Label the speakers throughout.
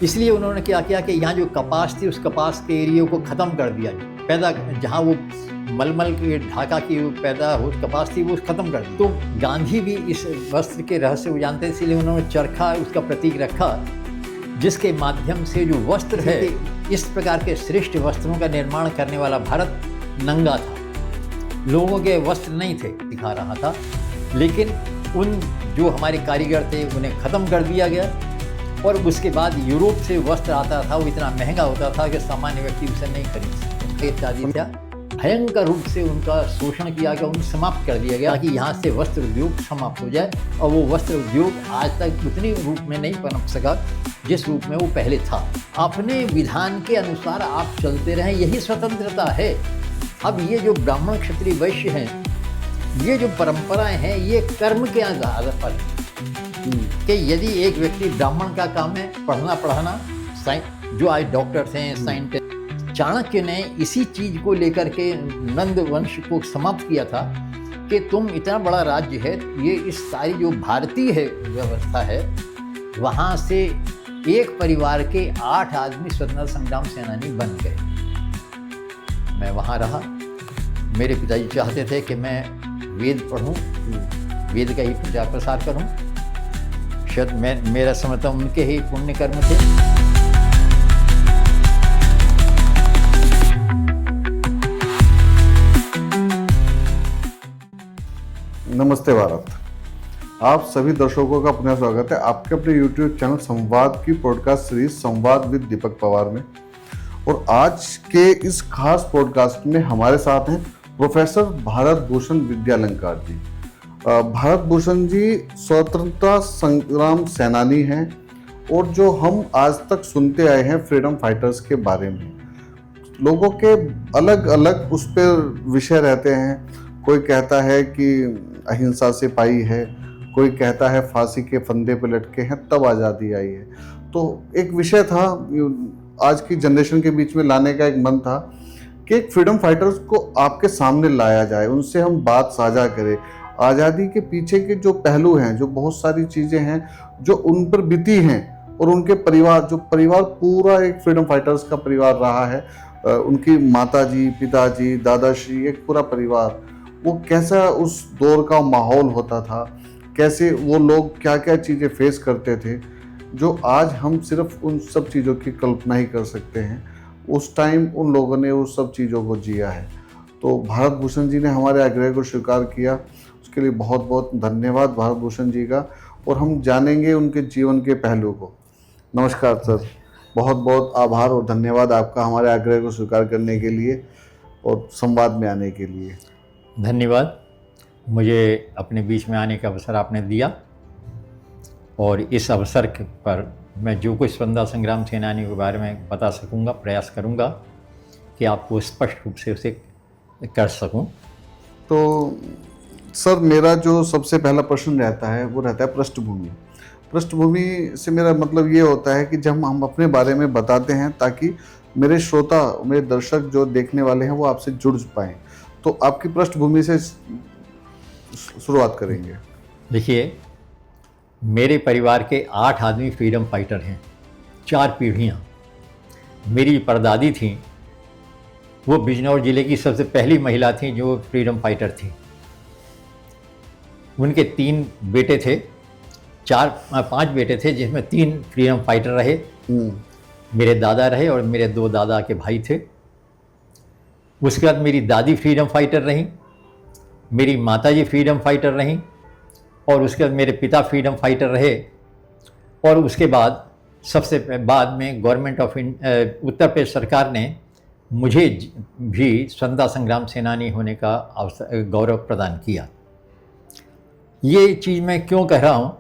Speaker 1: इसलिए उन्होंने क्या किया कि यहाँ जो कपास थी उस कपास के एरिया को ख़त्म कर दिया, पैदा जहाँ वो मलमल के ढाका की पैदा हो कपास थी वो ख़त्म कर दी। तो गांधी भी इस वस्त्र के रहस्य को जानते, इसलिए उन्होंने चरखा उसका प्रतीक रखा, जिसके माध्यम से जो वस्त्र है, इस प्रकार के श्रेष्ठ वस्त्रों का निर्माण करने वाला भारत नंगा था, लोगों के वस्त्र नहीं थे, दिखा रहा था। लेकिन उन जो हमारे कारीगर थे उन्हें ख़त्म कर दिया गया, और उसके बाद यूरोप से वस्त्र आता था, वो इतना महंगा होता था कि सामान्य व्यक्ति उसे नहीं खरीद सकते। इत्यादि था, भयंकर रूप से उनका शोषण किया गया, उन्हें समाप्त कर दिया गया ताकि यहाँ से वस्त्र उद्योग समाप्त हो जाए। और वो वस्त्र उद्योग आज तक उतनी रूप में नहीं पनप सका जिस रूप में वो पहले था। अपने विधान के अनुसार आप चलते रहें, यही स्वतंत्रता है। अब ये जो ब्राह्मण क्षत्रिय वैश्य हैं, ये जो परंपराएं हैं, ये कर्म के आधार पर कि यदि एक व्यक्ति ब्राह्मण का काम है पढ़ना पढ़ाना, जो आज डॉक्टर्स हैं, साइंटिस्ट, चाणक्य ने इसी चीज़ को लेकर के नंद वंश को समाप्त किया था कि तुम इतना बड़ा राज्य है, ये इस सारी जो भारतीय है व्यवस्था है, वहाँ से एक परिवार के 8 आदमी स्वतंत्रता संग्राम सेनानी बन गए। मैं वहाँ रहा, मेरे पिताजी चाहते थे कि मैं वेद पढ़ूं, वेद का ही प्रचार प्रसार करूं, शायद मेरा समझता हूँ उनके ही पुण्य कर्म थे।
Speaker 2: नमस्ते भारत, आप सभी दर्शकों का पुनः स्वागत है आपके अपने YouTube चैनल संवाद की पॉडकास्ट सीरीज संवाद विद दीपक पवार में। और आज के इस खास पॉडकास्ट में हमारे साथ हैं प्रोफेसर भारत भूषण विद्यालंकार जी। भारत भूषण जी स्वतंत्रता संग्राम सेनानी हैं, और जो हम आज तक सुनते आए हैं फ्रीडम फाइटर्स के बारे में, लोगों के अलग अलग उस पर विषय रहते हैं। कोई कहता है कि अहिंसा से पाई है, कोई कहता है फांसी के फंदे पे लटके हैं तब आज़ादी आई है। तो एक विषय था आज की जनरेशन के बीच में लाने का, एक मन था कि एक फ्रीडम फाइटर्स को आपके सामने लाया जाए, उनसे हम बात साझा करें, आज़ादी के पीछे के जो पहलू हैं, जो बहुत सारी चीज़ें हैं जो उन पर बीती हैं, और उनके परिवार, जो परिवार पूरा एक फ्रीडम फाइटर्स का परिवार रहा है, उनकी माताजी, पिताजी, दादाश्री, एक पूरा परिवार, वो कैसा उस दौर का माहौल होता था, कैसे वो लोग क्या क्या चीज़ें फेस करते थे, जो आज हम सिर्फ उन सब चीज़ों की कल्पना ही कर सकते हैं। उस टाइम उन लोगों ने उस सब चीज़ों को जिया है। तो भारत भूषण जी ने हमारे आग्रह को स्वीकार किया, उसके लिए बहुत बहुत धन्यवाद भारत भूषण जी का। और हम जानेंगे उनके जीवन के पहलू को। नमस्कार सर, बहुत बहुत आभार और धन्यवाद आपका हमारे आग्रह को स्वीकार करने के लिए और संवाद में आने के लिए।
Speaker 1: धन्यवाद, मुझे अपने बीच में आने का अवसर आपने दिया, और इस अवसर पर मैं जो कुछ स्वतंत्रता संग्राम सेनानी के बारे में बता सकूंगा, प्रयास करूंगा कि आपको स्पष्ट रूप से उसे कर सकूं।
Speaker 2: तो सर, मेरा जो सबसे पहला प्रश्न रहता है वो रहता है पृष्ठभूमि। पृष्ठभूमि से मेरा मतलब ये होता है कि जब हम अपने बारे में बताते हैं ताकि मेरे श्रोता, मेरे दर्शक जो देखने वाले हैं वो आपसे जुड़ पाएँ, तो आपकी पृष्ठभूमि से शुरुआत करेंगे।
Speaker 1: देखिए, मेरे परिवार के 8 आदमी फ्रीडम फाइटर हैं, 4 पीढ़ियाँ। मेरी परदादी थी, वो बिजनौर ज़िले की सबसे पहली महिला थी जो फ्रीडम फाइटर थी। उनके 3 बेटे थे, 5 बेटे थे, जिसमें 3 फ्रीडम फाइटर रहे। मेरे दादा रहे और मेरे 2 दादा के भाई थे। उसके बाद मेरी दादी फ्रीडम फाइटर रहीं, मेरी माताजी फ्रीडम फाइटर रहीं, और उसके बाद मेरे पिता फ्रीडम फाइटर रहे। और उसके बाद सबसे बाद में गवर्नमेंट ऑफ उत्तर प्रदेश सरकार ने मुझे भी स्वतंत्रता संग्राम सेनानी होने का अवसर, गौरव प्रदान किया। ये चीज़ मैं क्यों कह रहा हूँ,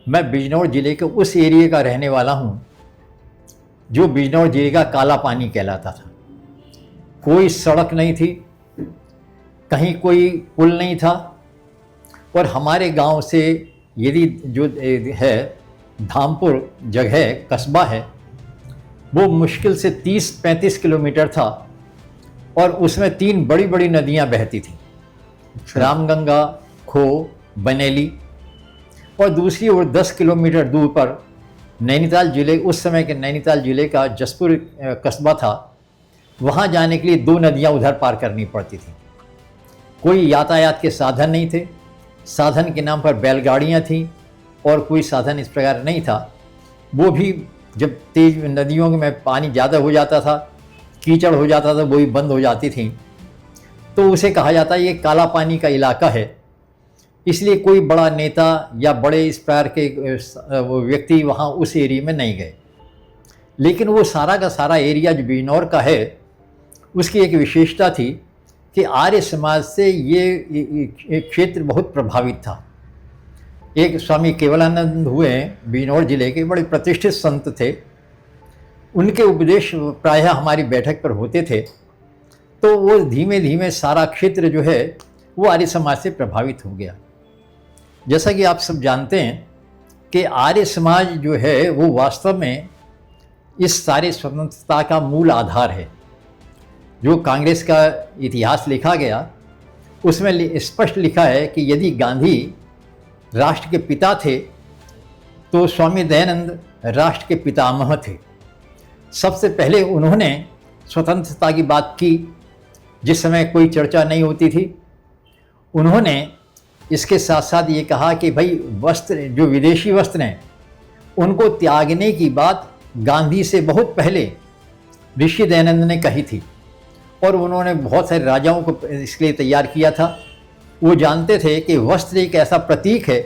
Speaker 1: मैं बिजनौर ज़िले के उस एरिया का रहने वाला हूँ जो बिजनौर ज़िले का काला पानी कहलाता था। कोई सड़क नहीं थी, कहीं कोई पुल नहीं था, और हमारे गांव से यदि जो है धामपुर जगह कस्बा है, वो मुश्किल से 30-35 किलोमीटर था, और उसमें 3 बड़ी बड़ी नदियां बहती थीं, रामगंगा, खो, बनेली, और दूसरी ओर 10 किलोमीटर दूर पर नैनीताल जिले, उस समय के नैनीताल जिले का जसपुर कस्बा था, वहाँ जाने के लिए 2 नदियाँ उधर पार करनी पड़ती थी। कोई यातायात के साधन नहीं थे, साधन के नाम पर बैलगाड़ियाँ थीं और कोई साधन इस प्रकार नहीं था। वो भी जब तेज नदियों में पानी ज़्यादा हो जाता था, कीचड़ हो जाता था, वो भी बंद हो जाती थी, तो उसे कहा जाता है ये काला पानी का इलाका है। इसलिए कोई बड़ा नेता या बड़े इस प्रकार के वो व्यक्ति वहाँ उस एरिया में नहीं गए। लेकिन वो सारा का सारा एरिया जो बिजनौर का है, उसकी एक विशेषता थी कि आर्य समाज से ये क्षेत्र बहुत प्रभावित था। एक स्वामी केवलानंद हुए, बिजनौर जिले के बड़े प्रतिष्ठित संत थे, उनके उपदेश प्रायः हमारी बैठक पर होते थे। तो वो धीमे धीमे सारा क्षेत्र जो है वो आर्य समाज से प्रभावित हो गया। जैसा कि आप सब जानते हैं कि आर्य समाज जो है वो वास्तव में इस सारे स्वतंत्रता का मूल आधार है। जो कांग्रेस का इतिहास लिखा गया उसमें स्पष्ट लिखा है कि यदि गांधी राष्ट्र के पिता थे तो स्वामी दयानंद राष्ट्र के पितामह थे। सबसे पहले उन्होंने स्वतंत्रता की बात की जिस समय कोई चर्चा नहीं होती थी। उन्होंने इसके साथ साथ ये कहा कि भाई वस्त्र, जो विदेशी वस्त्र हैं, उनको त्यागने की बात गांधी से बहुत पहले ऋषि दयानंद ने कही थी और उन्होंने बहुत सारे राजाओं को इसके लिए तैयार किया था। वो जानते थे कि वस्त्र एक ऐसा प्रतीक है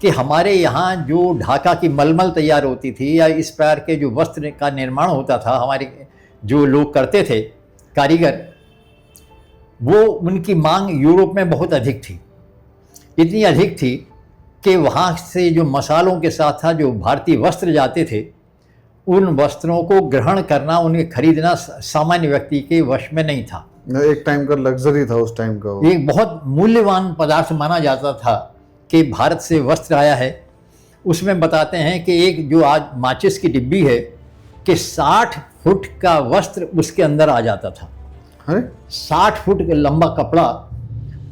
Speaker 1: कि हमारे यहाँ जो ढाका की मलमल तैयार होती थी या इस प्रकार के जो वस्त्र का निर्माण होता था, हमारे जो लोग करते थे कारीगर, वो उनकी मांग यूरोप में बहुत अधिक थी। इतनी अधिक थी कि वहाँ से जो मसालों के साथ था जो भारतीय वस्त्र जाते थे, उन वस्त्रों को ग्रहण करना, उन्हें खरीदना सामान्य व्यक्ति के वश में नहीं था।
Speaker 2: एक टाइम का लग्जरी था उस टाइम का।
Speaker 1: एक बहुत मूल्यवान पदार्थ माना जाता था कि भारत से वस्त्र आया है। उसमें बताते हैं कि एक जो आज माचिस की डिब्बी है कि 60 फुट का वस्त्र उसके अंदर आ जाता था। 60 फुट का लंबा कपड़ा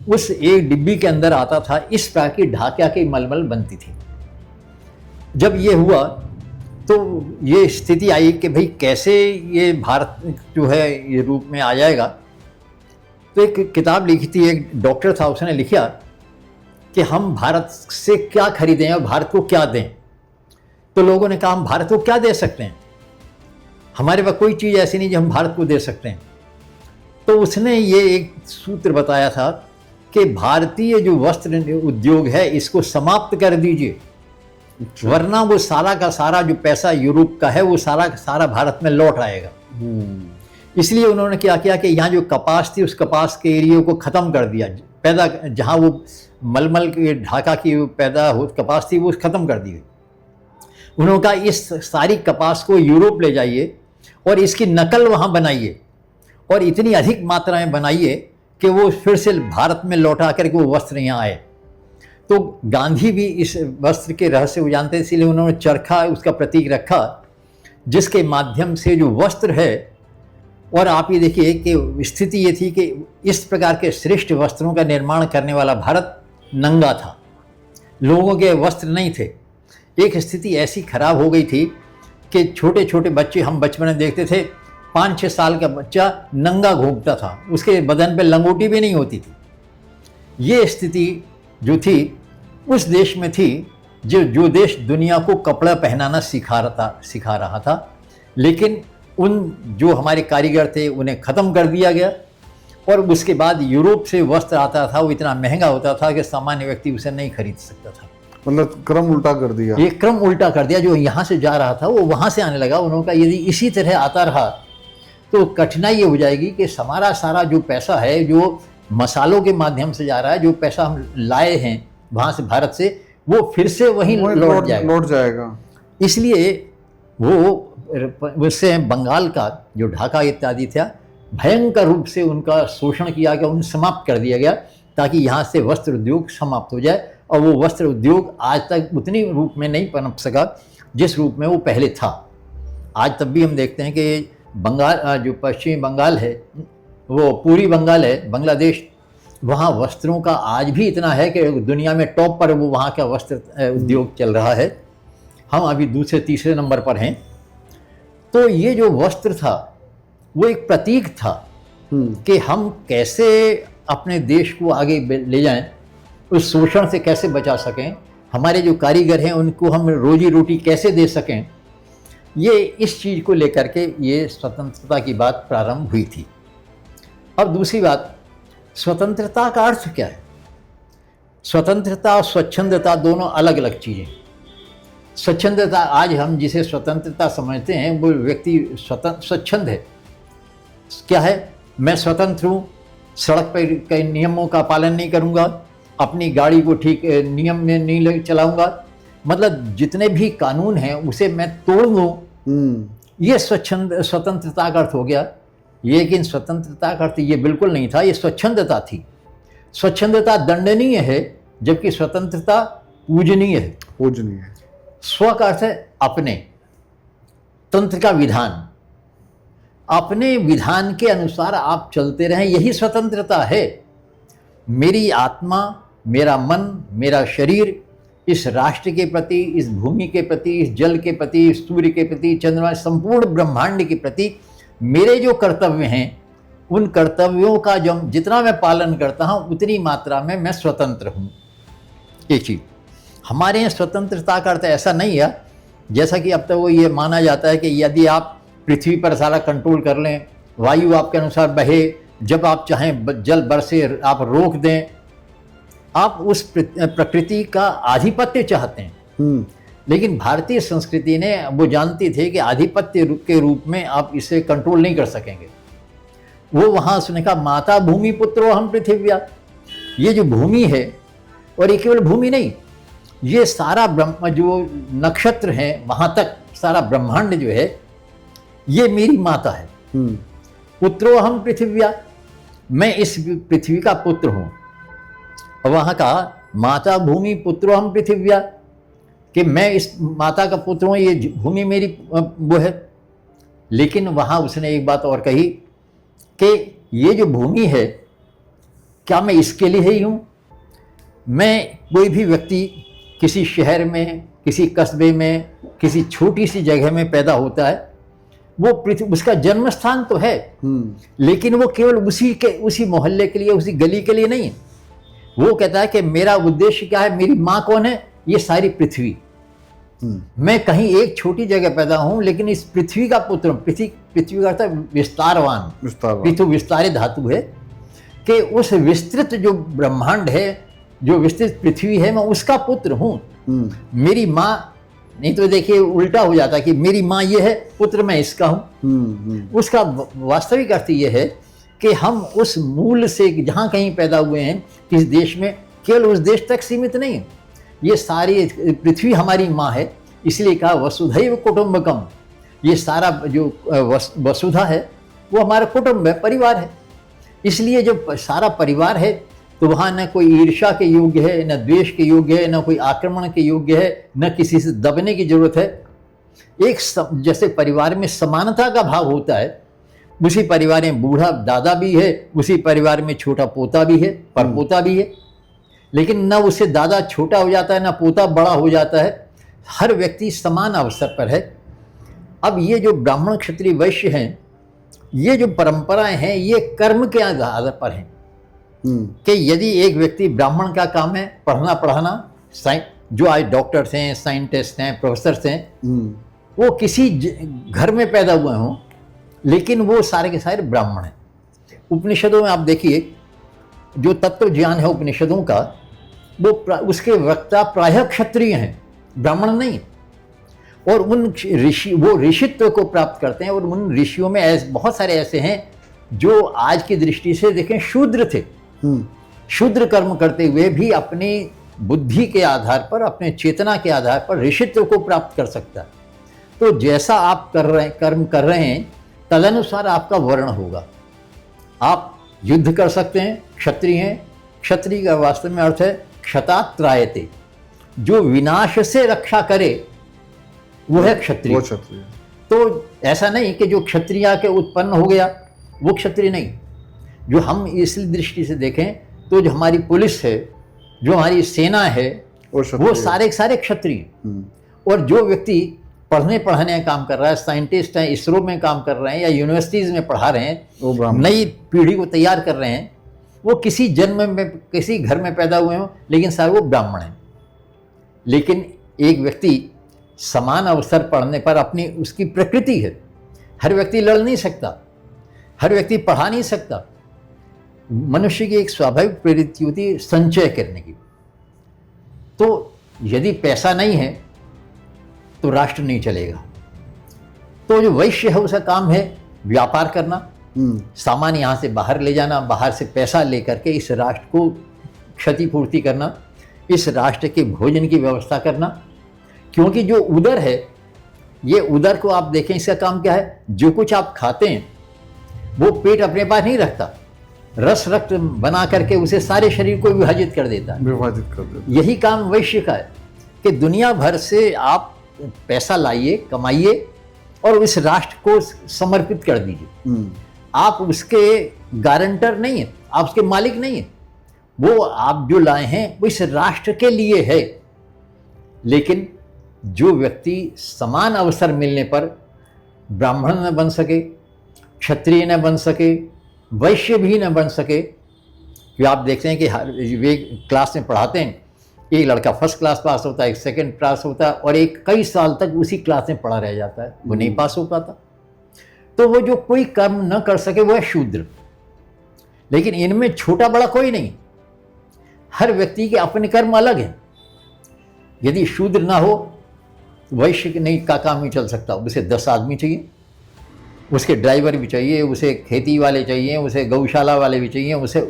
Speaker 1: उस एक डिब्बी के अंदर आता था। इस प्रकार की ढाका की मलमल बनती थी। जब ये हुआ तो ये स्थिति आई कि भाई कैसे ये भारत जो है ये रूप में आ जाएगा। तो एक किताब लिखी थी, एक डॉक्टर था, उसने लिखा कि हम भारत से क्या खरीदें और भारत को क्या दें। तो लोगों ने कहा हम भारत को क्या दे सकते हैं, हमारे पास कोई चीज़ ऐसी नहीं जो हम भारत को दे सकते हैं। तो उसने ये एक सूत्र बताया था कि भारतीय जो वस्त्र उद्योग है इसको समाप्त कर दीजिए, वरना वो सारा का सारा जो पैसा यूरोप का है वो सारा का सारा भारत में लौट आएगा। इसलिए उन्होंने क्या किया कि यहाँ जो कपास थी उस कपास के एरिया को ख़त्म कर दिया। पैदा जहाँ वो मलमल के ढाका की पैदा हो कपास थी वो ख़त्म कर दी। उन्होंने कहा इस सारी कपास को यूरोप ले जाइए और इसकी नकल वहाँ बनाइए और इतनी अधिक मात्रा में बनाइए कि वो फिर से भारत में लौटा करके वो वस्त्र यहाँ आए। तो गांधी भी इस वस्त्र के रहस्य को जानते, इसलिए उन्होंने चरखा उसका प्रतीक रखा जिसके माध्यम से जो वस्त्र है। और आप ये देखिए कि स्थिति ये थी कि इस प्रकार के श्रेष्ठ वस्त्रों का निर्माण करने वाला भारत नंगा था, लोगों के वस्त्र नहीं थे। एक स्थिति ऐसी खराब हो गई थी कि छोटे छोटे बच्चे, हम बचपन में देखते थे 5-6 साल का बच्चा नंगा घूमता था, उसके बदन पे लंगोटी भी नहीं होती थी। ये स्थिति जो थी उस देश में थी जो देश दुनिया को कपड़ा पहनाना सिखा रहा था। लेकिन उन जो हमारे कारीगर थे उन्हें ख़त्म कर दिया गया और उसके बाद यूरोप से वस्त्र आता था, वो इतना महंगा होता था कि सामान्य व्यक्ति उसे नहीं खरीद सकता था।
Speaker 2: मतलब क्रम उल्टा कर दिया।
Speaker 1: ये क्रम उल्टा कर दिया, जो यहाँ से जा रहा था वो वहाँ से आने लगा। उन्होंने कहा यदि इसी तरह आता रहा तो कठिनाई ये हो जाएगी कि हमारा सारा जो पैसा है जो मसालों के माध्यम से जा रहा है, जो पैसा हम लाए हैं वहाँ से भारत से, वो फिर से वहीं लौट जाएगा। इसलिए वो उससे बंगाल का जो ढाका इत्यादि था भयंकर रूप से उनका शोषण किया गया, उन्हें समाप्त कर दिया गया ताकि यहाँ से वस्त्र उद्योग समाप्त हो जाए। और वो वस्त्र उद्योग आज तक उतनी रूप में नहीं पनप सका जिस रूप में वो पहले था। आज तब भी हम देखते हैं कि बंगाल, जो पश्चिमी बंगाल है, वो पूरी बंगाल है, बांग्लादेश, वहाँ वस्त्रों का आज भी इतना है कि दुनिया में टॉप पर वो वहाँ का वस्त्र उद्योग चल रहा है। हम अभी दूसरे तीसरे नंबर पर हैं। तो ये जो वस्त्र था वो एक प्रतीक था कि हम कैसे अपने देश को आगे ले जाएं, उस शोषण से कैसे बचा सकें, हमारे जो कारीगर हैं उनको हम रोजी रोटी कैसे दे सकें। ये इस चीज़ को लेकर के ये स्वतंत्रता की बात प्रारंभ हुई थी। अब दूसरी बात, स्वतंत्रता का अर्थ क्या है? स्वतंत्रता और स्वच्छंदता दोनों अलग अलग चीज़ें। स्वच्छंदता, आज हम जिसे स्वतंत्रता समझते हैं वो व्यक्ति स्वच्छंद है। क्या है? मैं स्वतंत्र हूँ, सड़क पर कई नियमों का पालन नहीं करूँगा, अपनी गाड़ी को ठीक नियम में नहीं चलाऊँगा, मतलब जितने भी कानून हैं उसे मैं तोड़ दूँ। ये स्वतंत्रता का अर्थ हो गया। लेकिन स्वतंत्रता का अर्थ ये बिल्कुल नहीं था, ये स्वच्छंदता थी। स्वच्छंदता दंडनीय है जबकि स्वतंत्रता पूजनीय है।
Speaker 2: पूजनीय।
Speaker 1: स्व का अर्थ है अपने, तंत्र का विधान, अपने विधान के अनुसार आप चलते रहें, यही स्वतंत्रता है। मेरी आत्मा, मेरा मन, मेरा शरीर इस राष्ट्र के प्रति, इस भूमि के प्रति, इस जल के प्रति, इस सूर्य के प्रति, चंद्रमा, संपूर्ण ब्रह्मांड के प्रति मेरे जो कर्तव्य हैं उन कर्तव्यों का जो जितना मैं पालन करता हूँ उतनी मात्रा में मैं स्वतंत्र हूँ। एक चीज़ हमारे यहाँ स्वतंत्रता का अर्थ ऐसा नहीं है जैसा कि अब तक वो ये माना जाता है कि यदि आप पृथ्वी पर सारा कंट्रोल कर लें, वायु आपके अनुसार बहे, जब आप चाहें जल बरसे, आप रोक दें, आप उस प्रकृति का आधिपत्य चाहते हैं। लेकिन भारतीय संस्कृति ने वो जानती थे कि आधिपत्य के रूप में आप इसे कंट्रोल नहीं कर सकेंगे। वो वहाँ उसने कहा माता भूमि पुत्रो हम पृथिव्या। ये जो भूमि है, और ये केवल भूमि नहीं, ये सारा ब्रह्म जो नक्षत्र हैं वहाँ तक सारा ब्रह्मांड जो है ये मेरी माता है। पुत्रो हम पृथिव्या, मैं इस पृथ्वी का पुत्र हूँ। और वहाँ का माता भूमि पुत्रो हम पृथिव्या कि मैं इस माता का पुत्र हूँ, ये भूमि मेरी वो है। लेकिन वहाँ उसने एक बात और कही कि ये जो भूमि है क्या मैं इसके लिए ही हूँ? मैं, कोई भी व्यक्ति किसी शहर में, किसी कस्बे में, किसी छोटी सी जगह में पैदा होता है, वो उसका जन्म स्थान तो है, लेकिन वो केवल उसी मोहल्ले के लिए, उसी गली के लिए नहीं है। वो कहता है कि मेरा उद्देश्य क्या है, मेरी माँ कौन है? ये सारी पृथ्वी। मैं कहीं एक छोटी जगह पैदा हूं लेकिन इस पृथ्वी का पुत्र। पृथ्वी का अर्थ विस्तारवान, पृथ्वी विस्तारित धातु है कि उस विस्तृत जो ब्रह्मांड है, जो विस्तृत पृथ्वी है, मैं उसका पुत्र हूं। मेरी माँ, नहीं तो देखिए उल्टा हो जाता कि मेरी माँ ये है, पुत्र मैं इसका हूँ। उसका वास्तविक अर्थ ये है कि हम उस मूल से जहाँ कहीं पैदा हुए हैं किस देश में, केवल उस देश तक सीमित नहीं है। ये सारी पृथ्वी हमारी माँ है, इसलिए कहा वसुधैव कुटुंबकम। ये सारा जो वसुधा है वो हमारा कुटुंब है, परिवार है। इसलिए जब सारा परिवार है तो वहाँ न कोई ईर्ष्या के योग्य है, न द्वेष के योग्य है, न कोई आक्रमण के योग्य है, न किसी से दबने की जरूरत है। एक जैसे परिवार में समानता का भाव होता है, उसी परिवार में बूढ़ा दादा भी है, उसी परिवार में छोटा पोता भी है, परपोता भी है। लेकिन न उससे दादा छोटा हो जाता है, न पोता बड़ा हो जाता है। हर व्यक्ति समान अवसर पर है। अब ये जो ब्राह्मण क्षत्रिय वैश्य हैं, ये जो परंपराएं हैं, ये कर्म के आधार पर हैं कि यदि एक व्यक्ति, ब्राह्मण का काम है पढ़ना पढ़ाना, जो आज डॉक्टर्स हैं, साइंटिस्ट हैं, प्रोफेसर्स हैं, वो किसी घर में पैदा हुए हों, लेकिन वो सारे के सारे ब्राह्मण हैं। उपनिषदों में आप देखिए जो तत्व ज्ञान है उपनिषदों का, वो उसके वक्ता प्रायः क्षत्रिय हैं, ब्राह्मण नहीं। और उन ऋषि, वो ऋषित्व को प्राप्त करते हैं। और उन ऋषियों में बहुत सारे ऐसे हैं जो आज की दृष्टि से देखें शूद्र थे, शूद्र कर्म करते हुए भी अपनी बुद्धि के आधार पर, अपने चेतना के आधार पर ऋषित्व को प्राप्त कर सकता है। तो जैसा आप कर्म कर रहे हैं तदनुसार आपका वर्ण होगा। आप युद्ध कर सकते हैं, क्षत्रिय हैं। क्षत्रिय का वास्तव में अर्थ है क्षतात त्रायते, जो विनाश से रक्षा करे वो है क्षत्रिय। तो ऐसा नहीं कि जो क्षत्रिय के उत्पन्न हो गया वो क्षत्रिय नहीं। जो हम इस दृष्टि से देखें तो जो हमारी पुलिस है, जो हमारी सेना है, वो सारे के सारे क्षत्रिय। और जो व्यक्ति पढ़ने पढ़ाने का काम कर रहा है, साइंटिस्ट हैं, इसरो में काम कर रहे हैं या यूनिवर्सिटीज़ में पढ़ा रहे हैं,
Speaker 2: वो ब्राह्मण।
Speaker 1: नई पीढ़ी को तैयार कर रहे हैं, वो किसी जन्म में किसी घर में पैदा हुए हों, लेकिन सारे वो ब्राह्मण हैं। लेकिन एक व्यक्ति समान अवसर पढ़ने पर अपनी उसकी प्रकृति है, हर व्यक्ति लड़ नहीं सकता, हर व्यक्ति पढ़ा नहीं सकता। मनुष्य की एक स्वाभाविक प्रवृत्ति होती है संचय करने की। तो यदि पैसा नहीं है तो राष्ट्र नहीं चलेगा। तो जो वैश्य है उसका काम है व्यापार करना, सामान यहाँ से बाहर ले जाना, बाहर से पैसा लेकर के इस राष्ट्र को क्षतिपूर्ति करना, इस राष्ट्र के भोजन की व्यवस्था करना। क्योंकि जो उदर है, ये उदर को आप देखें, इसका काम क्या है, जो कुछ आप खाते हैं वो पेट अपने पास नहीं रखता, रस रक्त बना करके उसे सारे शरीर को विभाजित कर देता है।
Speaker 2: विभाजित कर देता।
Speaker 1: यही काम वैश्य का है कि दुनिया भर से आप पैसा लाइए, कमाइए और इस राष्ट्र को समर्पित कर दीजिए। आप उसके गारंटर नहीं है, आप उसके मालिक नहीं है, वो आप जो लाए हैं वो इस राष्ट्र के लिए है। लेकिन जो व्यक्ति समान अवसर मिलने पर ब्राह्मण न बन सके, क्षत्रिय न बन सके, वैश्य भी न बन सके, कि आप देखते हैं कि हर वे क्लास में पढ़ाते हैं, एक लड़का फर्स्ट क्लास पास होता है, एक सेकंड क्लास होता है और एक कई साल तक उसी क्लास में पढ़ा रह जाता है, वो नहीं पास हो पाता। तो वो जो कोई कर्म न कर सके वो है शूद्र। लेकिन इनमें छोटा बड़ा कोई नहीं, हर व्यक्ति के अपने कर्म अलग हैं। यदि शूद्र ना हो वैश्य नहीं का काम नहीं चल सकता, उसे 10 आदमी चाहिए, उसके ड्राइवर भी चाहिए, उसे खेती वाले चाहिए, उसे गौशाला वाले भी चाहिए, उसे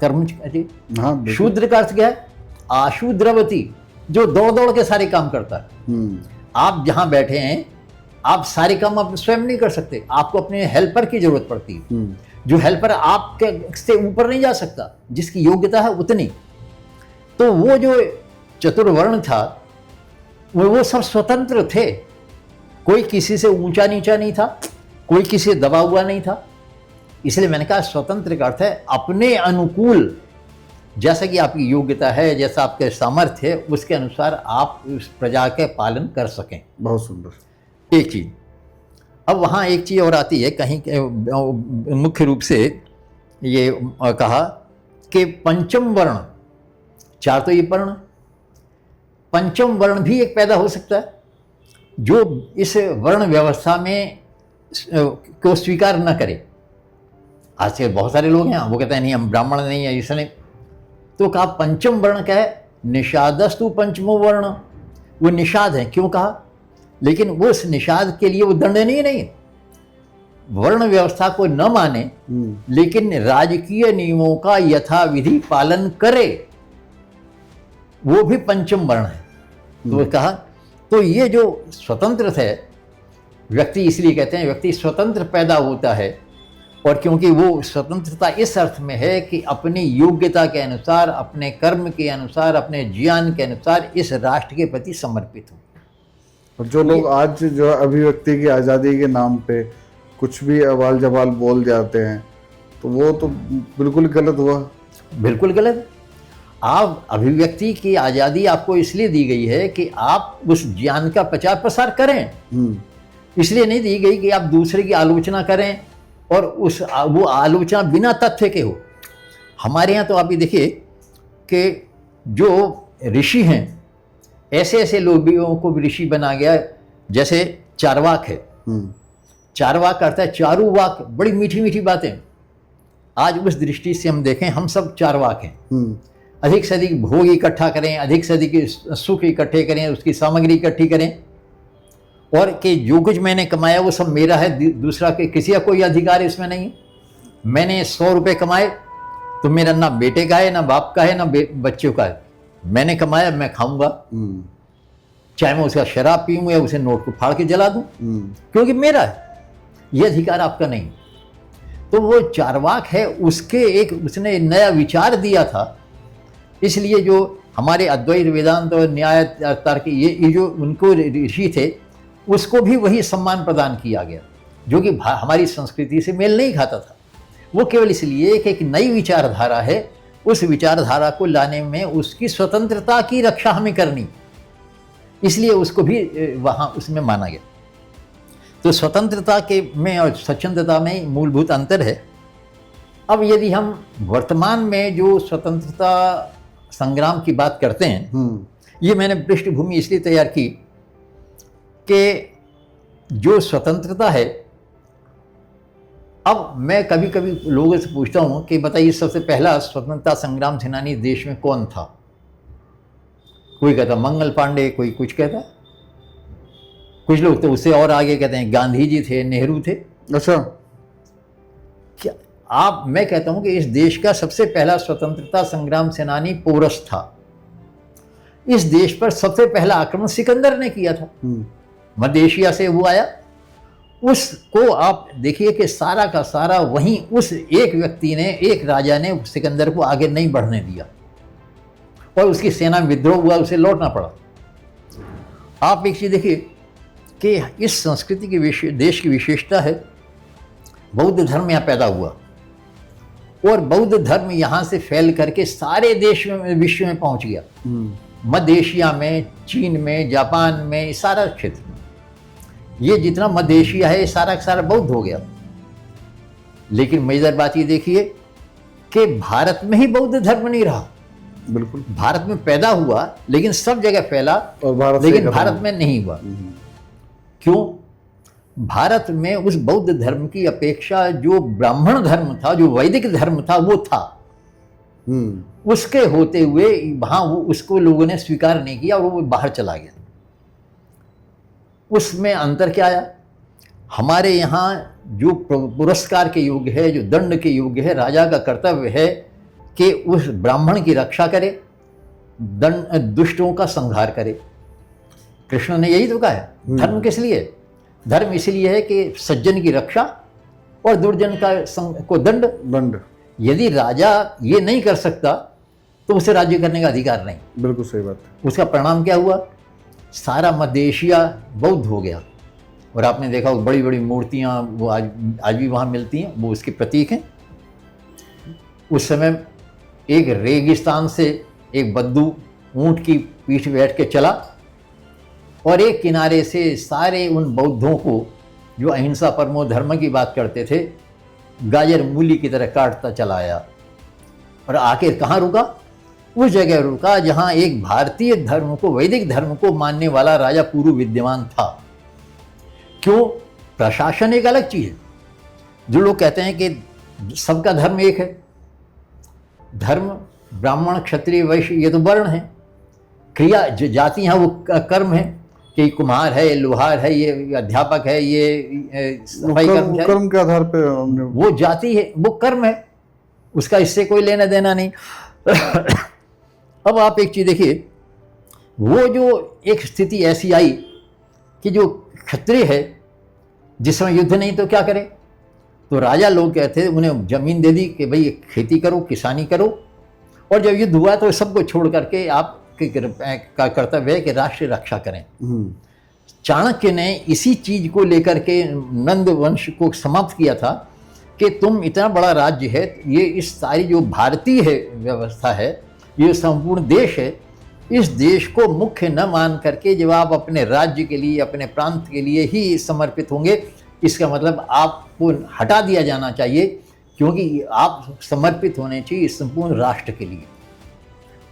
Speaker 1: कर्म चाहिए।
Speaker 2: हाँ,
Speaker 1: शूद्र का अर्थ क्या है, आशूद्रवती, जो दौड़ दौड़ के सारे काम करता है। आप जहां बैठे हैं आप सारे काम आप स्वयं नहीं कर सकते, आपको अपने हेल्पर की जरूरत पड़ती है। जो हेल्पर आपके से ऊपर नहीं जा सकता, जिसकी योग्यता है उतनी। तो वो जो चतुर्वर्ण था वो सब स्वतंत्र थे, कोई किसी से ऊंचा नीचा नहीं था, कोई किसी से दबा हुआ नहीं था। इसलिए मैंने कहा स्वतंत्र का अर्थ है अपने अनुकूल, जैसा कि आपकी योग्यता है, जैसा आपके सामर्थ्य है, उसके अनुसार आप उस प्रजा के पालन कर सकें।
Speaker 2: बहुत सुंदर।
Speaker 1: एक चीज, अब वहाँ एक चीज़ और आती है, कहीं मुख्य रूप से ये कहा कि पंचम वर्ण, 4 तो ये वर्ण, पंचम वर्ण भी एक पैदा हो सकता है जो इस वर्ण व्यवस्था में को स्वीकार न करे। आज के बहुत सारे लोग हैं वो कहते हैं नहीं हम ब्राह्मण नहीं है, इसने तो कहा पंचम वर्ण क्या है, निषादस्तु पंचमो वर्ण, वो निषाद है। क्यों कहा, लेकिन वो उस निषाद के लिए वो दंडनीय नहीं है। वर्ण व्यवस्था को न माने लेकिन राजकीय नियमों का यथाविधि पालन करे, वो भी पंचम वर्ण है। तो कहा तो ये जो स्वतंत्र है व्यक्ति, इसलिए कहते हैं व्यक्ति स्वतंत्र पैदा होता है, और क्योंकि वो स्वतंत्रता इस अर्थ में है कि अपनी योग्यता के अनुसार, अपने कर्म के अनुसार, अपने ज्ञान के अनुसार इस राष्ट्र के प्रति समर्पित हो।
Speaker 2: और जो लोग आज जो अभिव्यक्ति की आज़ादी के नाम पे कुछ भी अवाल जवाल बोल जाते हैं, तो वो तो बिल्कुल गलत हुआ।
Speaker 1: बिल्कुल गलत। आप अभिव्यक्ति की आज़ादी आपको इसलिए दी गई है कि आप उस ज्ञान का प्रचार प्रसार करें, इसलिए नहीं दी गई कि आप दूसरे की आलोचना करें और वो आलोचना बिना तथ्य के हो। हमारे यहाँ तो आप ये देखिए कि जो ऋषि हैं, ऐसे ऐसे लोगों को भी ऋषि बना गया, जैसे चारवाक है। चारवाक का अर्थ है चारू वाक, बड़ी मीठी मीठी बातें। आज उस दृष्टि से हम देखें, हम सब चारवाक हैं। अधिक से अधिक भोग इकट्ठा करें, अधिक से अधिक सुख इकट्ठे करें, उसकी सामग्री इकट्ठी करें, और कि जो कुछ मैंने कमाया वो सब मेरा है, दूसरा के किसी का कोई अधिकार इसमें नहीं है। मैंने 100 रुपये कमाए तो मेरा ना बेटे का है, ना बाप का है, ना बच्चों का है। मैंने कमाया, मैं खाऊंगा, चाहे मैं उसका शराब पीऊँ या उसे नोट को फाड़ के जला दूँ, क्योंकि मेरा है, ये अधिकार आपका नहीं। तो वो चारवाक है, उसने नया विचार दिया था। इसलिए जो हमारे अद्वैत वेदांत और न्याय तर्क ये जो उनको ऋषि थे, उसको भी वही सम्मान प्रदान किया गया, जो कि हमारी संस्कृति से मेल नहीं खाता था। वो केवल इसलिए कि एक नई विचारधारा है, उस विचारधारा को लाने में उसकी स्वतंत्रता की रक्षा हमें करनी। इसलिए उसको भी वहाँ उसमें माना गया। तो स्वतंत्रता के में और स्वच्छंदता में मूलभूत अंतर है। अब यदि हम वर्तमान में जो स्वतंत्रता संग्राम की बात करते हैं, ये मैंने पृष्ठभूमि इसलिए तैयार की कि जो स्वतंत्रता है, अब मैं कभी कभी लोगों से पूछता हूँ कि बताइए सबसे पहला स्वतंत्रता संग्राम सेनानी देश में कौन था? कोई कहता मंगल पांडे, कोई कुछ कहता, कुछ लोग तो उससे और आगे कहते हैं गांधी जी थे, नेहरू थे।
Speaker 2: अच्छा,
Speaker 1: क्या मैं कहता हूं कि इस देश का सबसे पहला स्वतंत्रता संग्राम सेनानी पोरस था। इस देश पर सबसे पहला आक्रमण सिकंदर ने किया था, मध्य एशिया से वो आया। उसको आप देखिए कि सारा का सारा वहीं उस एक व्यक्ति ने, एक राजा ने सिकंदर को आगे नहीं बढ़ने दिया और उसकी सेना विद्रोह हुआ, उसे लौटना पड़ा। आप एक चीज देखिए कि इस संस्कृति की देश की विशेषता है, बौद्ध धर्म यहाँ पैदा हुआ और बौद्ध धर्म यहाँ से फैल करके सारे देश में, विश्व में पहुंच गया। मध्य एशिया में, चीन में, जापान में, सारा क्षेत्र में, ये जितना मध्य एशिया है सारा का सारा बौद्ध हो गया। लेकिन मजेदार बात ये देखिए कि भारत में ही बौद्ध धर्म नहीं रहा।
Speaker 2: बिल्कुल,
Speaker 1: भारत में पैदा हुआ लेकिन सब जगह फैला,
Speaker 2: और
Speaker 1: लेकिन भारत में नहीं हुआ। क्यों? भारत में उस बौद्ध धर्म की अपेक्षा जो ब्राह्मण धर्म था, जो वैदिक धर्म था, वो था। उसके होते हुए वहां वो उसको लोगों ने स्वीकार नहीं किया और वो बाहर चला गया। उसमें अंतर क्या आया? हमारे यहाँ जो पुरस्कार के योग्य है, जो दंड के योग्य है, राजा का कर्तव्य है कि उस ब्राह्मण की रक्षा करे, दुष्टों का संहार करे। कृष्ण ने यही तो कहा है। धर्म किस लिए? धर्म इसलिए है कि सज्जन की रक्षा और दुर्जन को दंड। यदि राजा ये नहीं कर सकता तो उसे राज्य करने का अधिकार नहीं।
Speaker 2: बिल्कुल सही बात।
Speaker 1: उसका परिणाम क्या हुआ? सारा मध्य एशिया बौद्ध हो गया। और आपने देखा बड़ी बड़ी मूर्तियां वो आज भी वहां मिलती हैं, वो उसके प्रतीक हैं। उस समय एक रेगिस्तान से एक बद्दू ऊंट की पीठ बैठ के चला और एक किनारे से सारे उन बौद्धों को जो अहिंसा परमो धर्म की बात करते थे, गाजर मूली की तरह काटता चला आया और आखिर कहाँ रुका? उस जगह रुका जहाँ एक भारतीय धर्म को, वैदिक धर्म को मानने वाला राजा पूर्व विद्यमान था। क्यों? प्रशासन एक अलग चीज है। जो लोग कहते हैं कि सबका धर्म एक है, धर्म ब्राह्मण, क्षत्रिय, वैश्य ये तो वर्ण है, क्रिया जो जाति हैं वो कर्म है कि कुम्हार है, लोहार है, ये अध्यापक है, ये सफाई कर्मचारी,
Speaker 2: कर्म के आधार पे
Speaker 1: वो जाति है, वो कर्म है, उसका इससे कोई लेना देना नहीं। अब आप एक चीज देखिए, वो जो एक स्थिति ऐसी आई कि जो क्षत्रिय है, जिस समय युद्ध नहीं तो क्या करे, तो राजा लोग कहते थे, उन्हें जमीन दे दी कि भाई खेती करो, किसानी करो, और जब युद्ध हुआ तो सबको छोड़ करके आप का कर्तव्य है कि राष्ट्र रक्षा करें। चाणक्य ने इसी चीज को लेकर के नंद वंश को समाप्त किया था कि तुम इतना बड़ा राज्य है, ये इस सारी जो भारतीय है व्यवस्था है, ये संपूर्ण देश है, इस देश को मुख्य न मान करके जब आप अपने राज्य के लिए, अपने प्रांत के लिए ही समर्पित होंगे, इसका मतलब आपको हटा दिया जाना चाहिए, क्योंकि आप समर्पित होने चाहिए संपूर्ण राष्ट्र के लिए।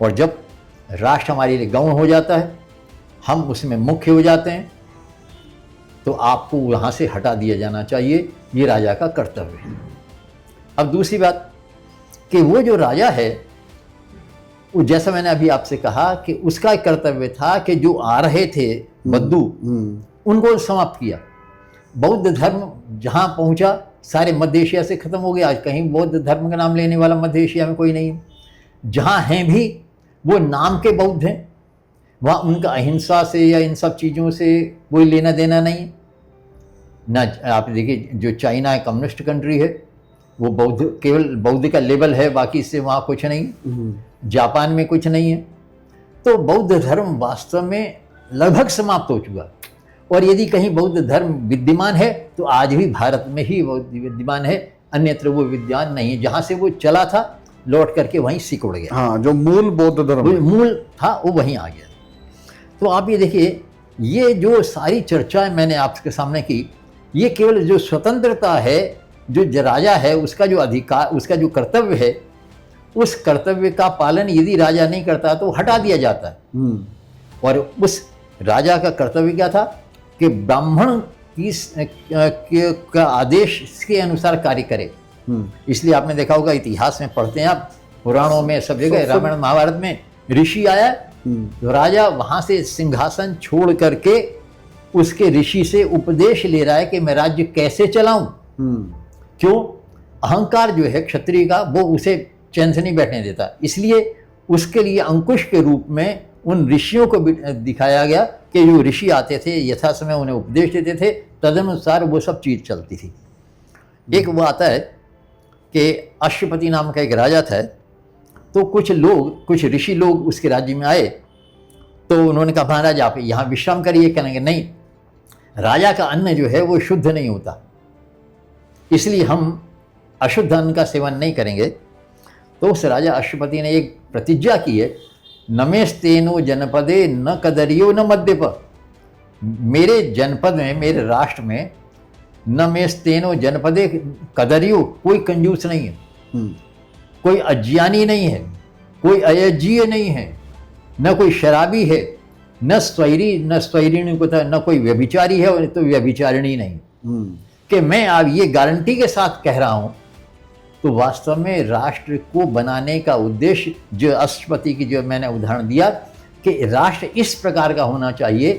Speaker 1: और जब राष्ट्र हमारे लिए गौण हो जाता है, हम उसमें मुख्य हो जाते हैं, तो आपको वहाँ से हटा दिया जाना चाहिए, ये राजा का कर्तव्य है। अब दूसरी बात कि वो जो राजा है, वो जैसा मैंने अभी आपसे कहा कि उसका एक कर्तव्य था कि जो आ रहे थे बद्दू, उनको समाप्त किया। बौद्ध धर्म जहाँ पहुँचा सारे मध्य एशिया से खत्म हो गया। आज कहीं बौद्ध धर्म का नाम लेने वाला मध्य एशिया में कोई नहीं है। जहाँ हैं भी वो नाम के बौद्ध हैं, वहाँ उनका अहिंसा से या इन सब चीज़ों से कोई लेना देना नहीं है ना। आप देखिए जो चाइना है, कम्युनिस्ट कंट्री है, वो बौद्ध, केवल बौद्ध का लेवल है, बाकी इससे वहाँ कुछ नहीं। जापान में कुछ नहीं है। तो बौद्ध धर्म वास्तव में लगभग समाप्त हो चुका। और यदि कहीं बौद्ध धर्म विद्यमान है तो आज भी भारत में ही विद्यमान है, अन्यत्र वो विद्यमान नहीं है। जहाँ से वो चला था लौट करके वहीं सिकुड़ गया।
Speaker 2: हाँ, जो मूल बौद्ध धर्म
Speaker 1: मूल था वो वहीं आ गया। तो आप ये देखिए, ये जो सारी चर्चाएं मैंने आपके सामने की, ये केवल जो स्वतंत्रता है, जो राजा है उसका जो अधिकार, उसका जो कर्तव्य है, उस कर्तव्य का पालन यदि राजा नहीं करता तो हटा दिया जाता है। और उस राजा का कर्तव्य क्या था कि ब्राह्मण का आदेश के अनुसार कार्य करे। इसलिए आपने देखा होगा, इतिहास में पढ़ते हैं आप, पुराणों में सब जगह, रामायण महाभारत में ऋषि आया तो राजा वहां से सिंहासन छोड़ करके उसके ऋषि से उपदेश ले रहा है कि मैं राज्य कैसे चलाऊं। क्यों? अहंकार जो है क्षत्रिय का, वो उसे चैन से नहीं बैठने देता। इसलिए उसके लिए अंकुश के रूप में उन ऋषियों को दिखाया गया कि जो ऋषि आते थे यथा समय उन्हें उपदेश देते थे, तदनुसार वो सब चीज चलती थी। एक वो आता है कि अश्वपति नाम का एक राजा था, तो कुछ ऋषि लोग उसके राज्य में आए, तो उन्होंने कहा महाराज आप यहाँ विश्राम करिए। कहेंगे नहीं, राजा का अन्न जो है वो शुद्ध नहीं होता, इसलिए हम अशुद्ध अन्न का सेवन नहीं करेंगे। तो उस राजा अश्वपति ने एक प्रतिज्ञा की है, नमेस्तेनो जनपदे न कदरियो न मद्यप। मेरे जनपद में, मेरे राष्ट्र में, नमेस्तेनो जनपदे कदरियो, कोई कंजूस नहीं है, कोई अज्ञानी नहीं है, कोई अयज्ञीय नहीं है, न कोई शराबी है, न स्वैरिणी को था, न कोई व्यभिचारी है, और तो व्यभिचारिणी नहीं। कि मैं अब ये गारंटी के साथ कह रहा हूं, तो वास्तव में राष्ट्र को बनाने का उद्देश्य जो अश्वपति की जो मैंने उदाहरण दिया, कि राष्ट्र इस प्रकार का होना चाहिए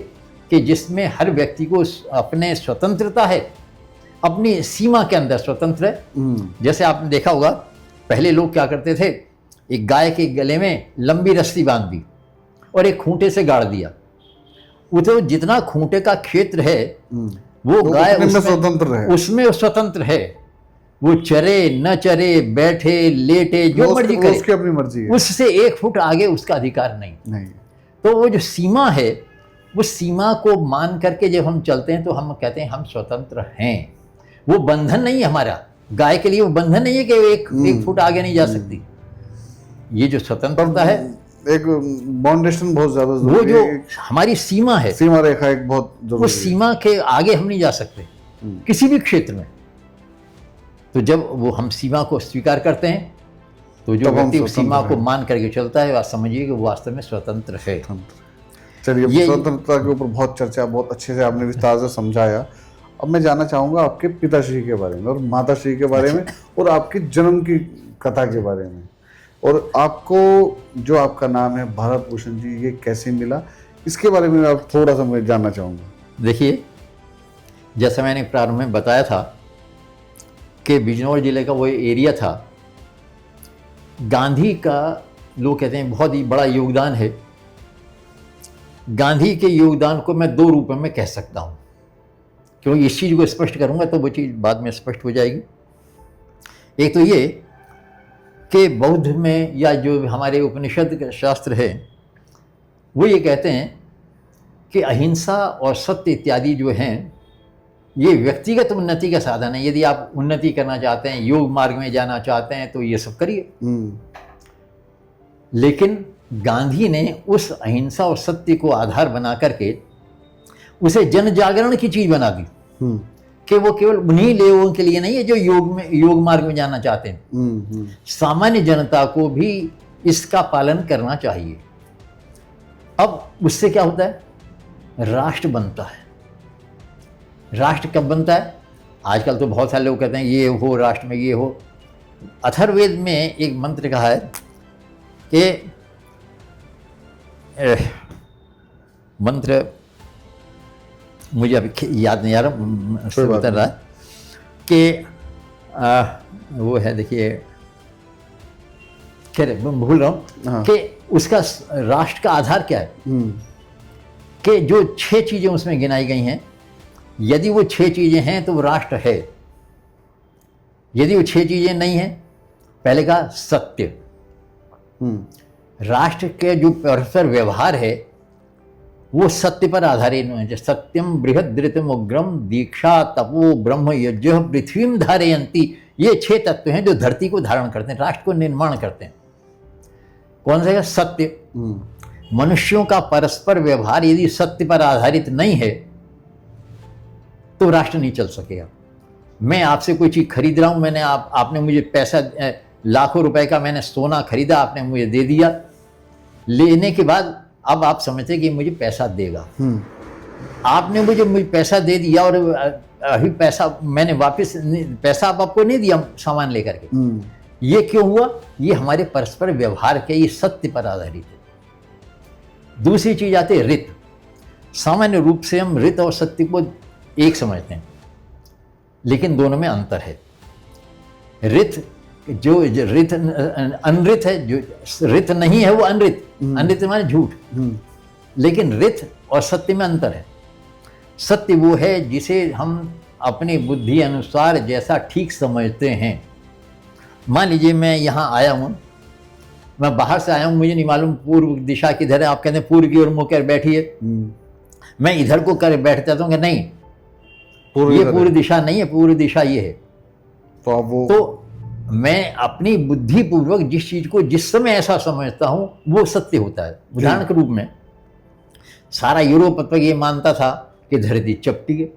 Speaker 1: कि जिसमें हर व्यक्ति को अपने स्वतंत्रता है, अपनी सीमा के अंदर स्वतंत्र है। जैसे आपने देखा होगा, पहले लोग क्या करते थे, एक गाय के गले में लंबी रस्सी बांध दी और एक खूंटे से गाड़ दिया। वो तो जितना खूंटे का क्षेत्र है वो गाय उसमें स्वतंत्र है। वो चरे न चरे, बैठे लेटे, जो मर्जी करे,
Speaker 2: उसकी अपनी मर्जी है।
Speaker 1: उससे 1 फुट आगे उसका अधिकार नहीं। तो वो जो सीमा है, वो सीमा को मान करके जब हम चलते हैं तो हम कहते हैं हम स्वतंत्र हैं। वो बंधन नहीं है हमारा, गाय के लिए वो बंधन नहीं है कि एक फुट आगे नहीं जा सकती। ये जो स्वतंत्रता है,
Speaker 2: एक बाउंडेशन बहुत ज्यादा
Speaker 1: वो जो हमारी सीमा है,
Speaker 2: सीमा रेखा एक बहुत जरूरी,
Speaker 1: उस सीमा के आगे हम नहीं जा सकते किसी भी क्षेत्र में। तो जब वो हम सीमा को स्वीकार करते हैं, तो जो व्यक्ति उस सीमा को मान करके चलता है, आप समझिए कि वो वास्तव में स्वतंत्र है।
Speaker 2: चलिए, स्वतंत्रता के ऊपर बहुत चर्चा, बहुत अच्छे से आपने विस्तार से समझाया। अब मैं जानना चाहूंगा आपके पिताश्री के बारे में और माताश्री के बारे में, और आपके जन्म की कथा के बारे में, और आपको जो आपका नाम है भारत भूषण जी, ये कैसे मिला, इसके बारे में आप थोड़ा सा मैं जानना चाहूँगा।
Speaker 1: देखिए, जैसा मैंने प्रारंभ में बताया था कि बिजनौर जिले का वो एरिया था, गांधी का लोग कहते हैं बहुत ही बड़ा योगदान है। गांधी के योगदान को मैं 2 रूपों में कह सकता हूँ, क्योंकि इस चीज़ को स्पष्ट करूँगा तो वो चीज़ बाद में स्पष्ट हो जाएगी। एक तो ये कि बौद्ध में या जो हमारे उपनिषद शास्त्र है, वो ये कहते हैं कि अहिंसा और सत्य इत्यादि जो हैं, ये व्यक्तिगत उन्नति का साधन है। यदि आप उन्नति करना चाहते हैं, योग मार्ग में जाना चाहते हैं, तो ये सब करिए। लेकिन गांधी ने उस अहिंसा और सत्य को आधार बना करके उसे जन जागरण की चीज बना दी, कि वो केवल उन्हीं लोगों के लिए नहीं है जो योग मार्ग में जाना चाहते हैं। सामान्य जनता को भी इसका पालन करना चाहिए। अब उससे क्या होता है, राष्ट्र बनता है। राष्ट्र कब बनता है? आजकल तो बहुत सारे लोग कहते हैं ये हो राष्ट्र में, ये हो। अथर्ववेद में एक मंत्र कहा है कि मंत्र मुझे अभी याद नहीं आ रहा, उतर रहा है कि वो है, देखिए, खैर भूल रहा हूँ कि उसका राष्ट्र का आधार क्या है, कि जो 6 चीज़ें उसमें गिनाई गई हैं, यदि वो 6 चीज़ें हैं तो वो राष्ट्र है। यदि वो 6 चीज़ें नहीं हैं, पहले का सत्य, राष्ट्र के जो परस्पर व्यवहार है वो सत्य पर आधारित है। सत्यम बृहद धृतम उग्रम दीक्षा तपो ब्रह्म यज्ञ पृथ्वीम धारयन्ति, ये 6 तत्व हैं जो धरती को धारण करते हैं, राष्ट्र को निर्माण करते हैं। कौन सा है? सत्य। मनुष्यों का परस्पर व्यवहार यदि सत्य पर आधारित नहीं है तो राष्ट्र नहीं चल सकेगा। मैं आपसे कोई चीज खरीद रहा हूं, मैंने आपने मुझे पैसा लाखों रुपए का मैंने सोना खरीदा, आपने मुझे दे दिया। लेने के बाद अब आप समझते कि मुझे पैसा देगा। आपने मुझे पैसा दे दिया और अभी पैसा मैंने वापस पैसा आपको नहीं दिया सामान लेकर के। ये क्यों हुआ? ये हमारे परस्पर व्यवहार के ये सत्य पर आधारित है। दूसरी चीज आती है रित। सामान्य रूप से हम रित और सत्य को एक समझते हैं, लेकिन दोनों में अंतर है। रित जो रित अनरित है, जो रित नहीं है वो अनरित, अनरित माने झूठ। लेकिन रित और सत्य में अंतर है। सत्य वो है जिसे हम अपनी बुद्धि अनुसार जैसा ठीक समझते हैं। मान लीजिए मैं यहाँ आया हूँ, मैं बाहर से आया हूँ, मुझे नहीं मालूम पूर्व दिशा किधर है, आप कहते हैं पूर्व की ओर मुँह कर बैठिए, मैं इधर को कर बैठ जाता हूँ कि नहीं ये पूर्व दिशा नहीं है, पूर्व दिशा ये है। तो मैं अपनी बुद्धि पूर्वक जिस चीज को जिस समय ऐसा समझता हूं वो सत्य होता है। उदाहरण के रूप में सारा यूरोप तक ये मानता था कि धरती चपटी है।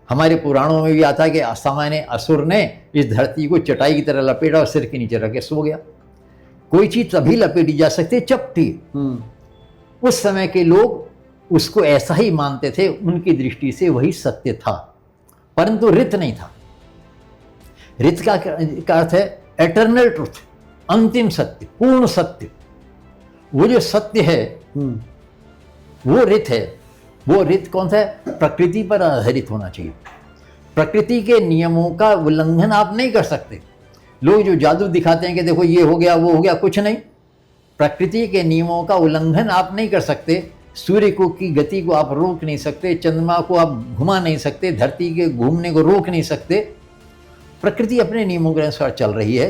Speaker 1: हमारे पुराणों में भी आता है कि असामान्य असुर ने इस धरती को चटाई की तरह लपेटा और सिर के नीचे रख के सो गया। कोई चीज तभी लपेटी जा सकती है चपटी। उस समय के लोग उसको ऐसा ही मानते थे, उनकी दृष्टि से वही सत्य था, परंतु रित नहीं था। रित का अर्थ है एटर्नल ट्रुथ, अंतिम सत्य, पूर्ण सत्य। वो जो सत्य है वो रित है। वो रित कौन सा है? प्रकृति पर आधारित होना चाहिए। प्रकृति के नियमों का उल्लंघन आप नहीं कर सकते। लोग जो जादू दिखाते हैं कि देखो ये हो गया वो हो गया, कुछ नहीं। प्रकृति के नियमों का उल्लंघन आप नहीं कर सकते। सूर्य को की गति को आप रोक नहीं सकते, चंद्रमा को आप घुमा नहीं सकते, धरती के घूमने को रोक नहीं सकते। प्रकृति अपने नियमों के अनुसार चल रही है।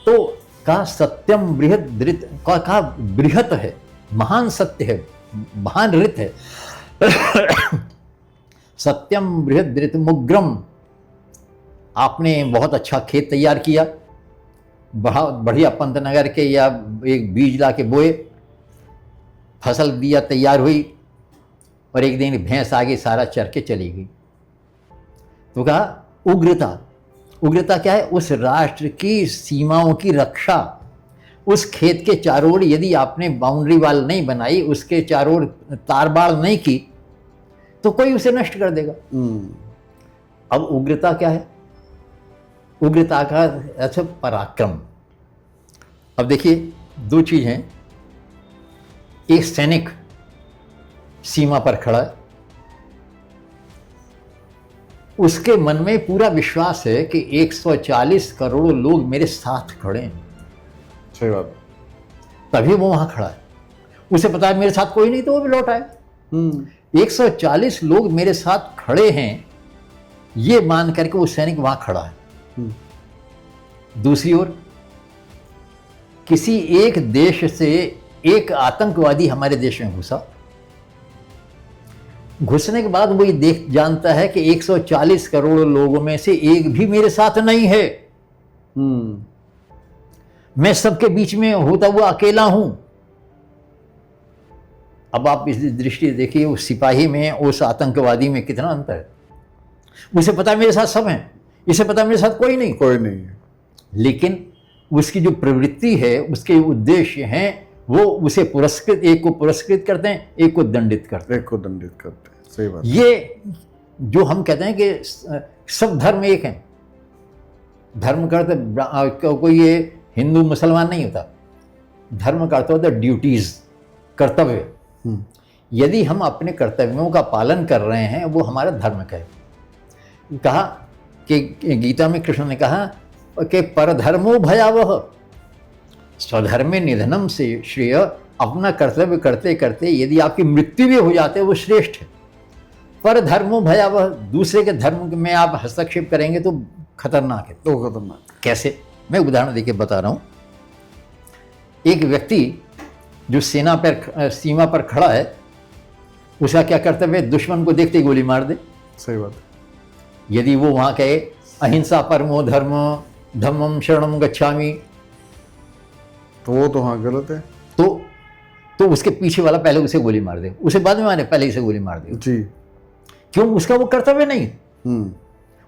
Speaker 1: तो कहा सत्यम बृहत धृत, कहा बृहत है, महान सत्य है, महान ऋत है। सत्यम बृहत धृत मुग्रम। आपने बहुत अच्छा खेत तैयार किया, बढ़िया पंतनगर के या एक बीज ला के बोए, फसल दिया, तैयार हुई, और एक दिन भैंस आगे सारा चर के चली गई। तो कहा उग्रता। उग्रता क्या है? उस राष्ट्र की सीमाओं की रक्षा। उस खेत के चारों ओर यदि आपने बाउंड्री वाल नहीं बनाई, उसके चारों ओर तारबाड़ नहीं की, तो कोई उसे नष्ट कर देगा। अब उग्रता क्या है? उग्रता का अर्थ पराक्रम। अब देखिए दो चीज हैं। एक सैनिक सीमा पर खड़ा है, उसके मन में पूरा विश्वास है कि 140 करोड़ लोग मेरे साथ खड़े हैं।
Speaker 2: सही बात।
Speaker 1: तभी वो वहां खड़ा है। उसे पता है मेरे साथ कोई नहीं, तो वो भी लौट आए। 140 लोग मेरे साथ खड़े हैं, ये मान करके वो सैनिक वहां खड़ा है। दूसरी ओर किसी एक देश से एक आतंकवादी हमारे देश में घुसने के बाद वो ये जानता है कि 140 करोड़ लोगों में से एक भी मेरे साथ नहीं है। मैं सबके बीच में होता हुआ अकेला हूं। अब आप इस दृष्टि से देखिए, उस सिपाही में उस आतंकवादी में कितना अंतर है। उसे पता है मेरे साथ सब हैं, इसे पता है मेरे साथ कोई नहीं है। लेकिन उसकी जो प्रवृत्ति है, उसके उद्देश्य हैं, वो उसे पुरस्कृत, एक को पुरस्कृत करते हैं, एक को दंडित करते हैं। सही बात। ये जो हम कहते हैं कि सब धर्म एक हैं। धर्म का अर्थ कोई ये हिंदू मुसलमान नहीं होता। धर्म का अर्थ होता है ड्यूटीज, कर्तव्य। यदि हम अपने कर्तव्यों का पालन कर रहे हैं, वो हमारा धर्म का है। कहा कि गीता में कृष्ण ने कहा कि परधर्मो भयावह, स्वधर्मे निधनम से श्रेय। अपना कर्तव्य करते करते यदि आपकी मृत्यु भी हो जाते वो श्रेष्ठ है। पर धर्मो भयावह, दूसरे के धर्म में आप हस्तक्षेप करेंगे तो खतरनाक है।
Speaker 2: तो खतरनाक
Speaker 1: कैसे? मैं उदाहरण देके बता रहा हूं। एक व्यक्ति जो सीमा पर खड़ा है, उसका क्या कर्तव्य है? दुश्मन को देखते ही गोली मार दे।
Speaker 2: सही बात।
Speaker 1: यदि वो वहां कहे अहिंसा परमो धर्म धम्मम शरणम गच्छामि,
Speaker 2: तो वो तो हाँ गलत है।
Speaker 1: तो तो उसके पीछे वाला पहले उसे गोली मार दे, उसे बाद में मारे, पहले इसे गोली मार दे।
Speaker 2: जी।
Speaker 1: क्यों? उसका वो कर्तव्य नहीं।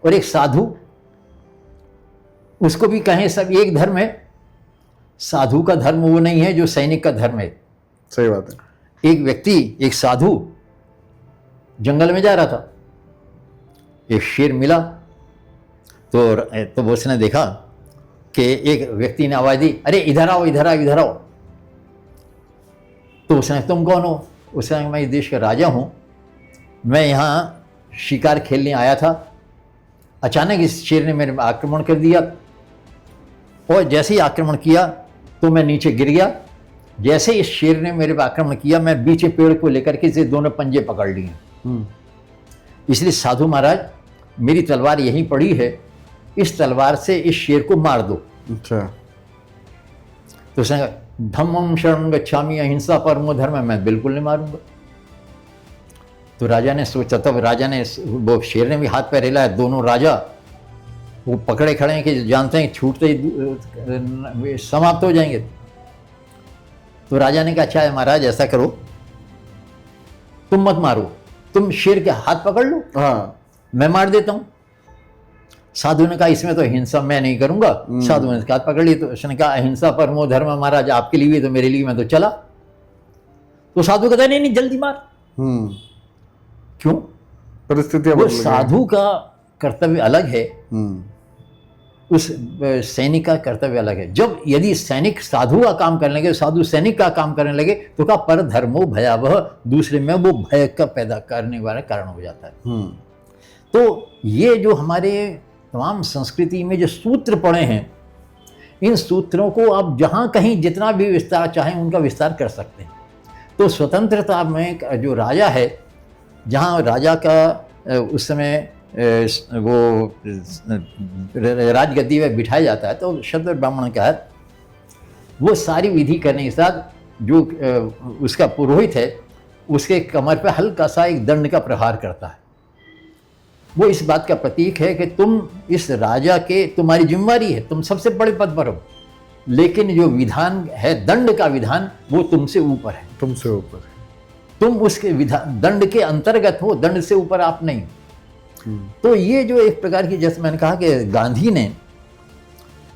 Speaker 1: और एक साधु, उसको भी कहें सब एक धर्म है, साधु का धर्म वो नहीं है जो सैनिक का धर्म है।
Speaker 2: सही बात है।
Speaker 1: एक व्यक्ति, एक साधु जंगल में जा रहा था, एक शेर मिला, तो उसने देखा कि एक व्यक्ति ने आवाज दी, अरे इधर आओ इधर आओ इधर आओ। तो उसने, तुम कौन हो? उसने कहा, मैं इस देश का राजा हूं, मैं यहाँ शिकार खेलने आया था, अचानक इस शेर ने मेरे आक्रमण कर दिया, और जैसे ही आक्रमण किया तो मैं नीचे गिर गया। जैसे इस शेर ने मेरे पर आक्रमण किया, मैं बीच पेड़ को लेकर के इसे दोनों पंजे पकड़ लिए। इसलिए साधु महाराज, मेरी तलवार यहीं पड़ी है, इस तलवार से इस शेर को मार दो।
Speaker 2: अच्छा।
Speaker 1: तो उसने कहा, धम्मं शरणं गच्छामि अहिंसा परमो धर्म, मैं बिल्कुल नहीं मारूंगा। तो राजा ने सोचा, तब राजा ने, वो शेर ने भी हाथ पैर हिलाया, दोनों राजा वो पकड़े खड़े हैं कि जानते हैं छूटते ही समाप्त हो जाएंगे। तो राजा ने कहा, अच्छा है महाराज, ऐसा करो, तुम मत मारो, तुम शेर के हाथ पकड़ लो,
Speaker 2: हाँ,
Speaker 1: मैं मार देता हूं। साधु ने कहा, इसमें तो हिंसा मैं नहीं करूंगा। साधु ने हाथ पकड़ लिया, तो उसने कहा, अहिंसा परमो धर्म महाराज, आपके लिए भी तो मेरे लिए, मैं तो चला। तो साधु कहता, नहीं नहीं जल्दी मार। क्यों?
Speaker 2: परिस्थितियां
Speaker 1: वो
Speaker 2: बदल गई।
Speaker 1: साधु का कर्तव्य अलग है, उस सैनिक का कर्तव्य अलग है। जब यदि सैनिक साधु का काम करने लगे, साधु सैनिक का काम करने लगे, तो का पर धर्मो भयावह, दूसरे में वो भय का पैदा करने वाला कारण हो जाता है। तो ये जो हमारे तमाम संस्कृति में जो सूत्र पड़े हैं, इन सूत्रों को आप जहाँ कहीं जितना भी विस्तार चाहें उनका विस्तार कर सकते हैं। तो स्वतंत्रता में जो राजा है, जहाँ राजा का उस समय वो राजगद्दी में बिठाया जाता है, तो शूद्र ब्राह्मण का है, वो सारी विधि करने के साथ जो उसका पुरोहित है, उसके कमर पे हल्का सा एक दंड का प्रहार करता है। वो इस बात का प्रतीक है कि तुम इस राजा के, तुम्हारी जिम्मेदारी है, तुम सबसे बड़े पद पर हो, लेकिन जो विधान है, दंड का विधान, वो तुमसे ऊपर है।
Speaker 2: तुमसे ऊपर है।
Speaker 1: तुम उसके विधान, दंड के अंतर्गत हो, दंड से ऊपर आप नहीं। तो ये जो एक प्रकार की, जैसे मैंने कहा कि गांधी ने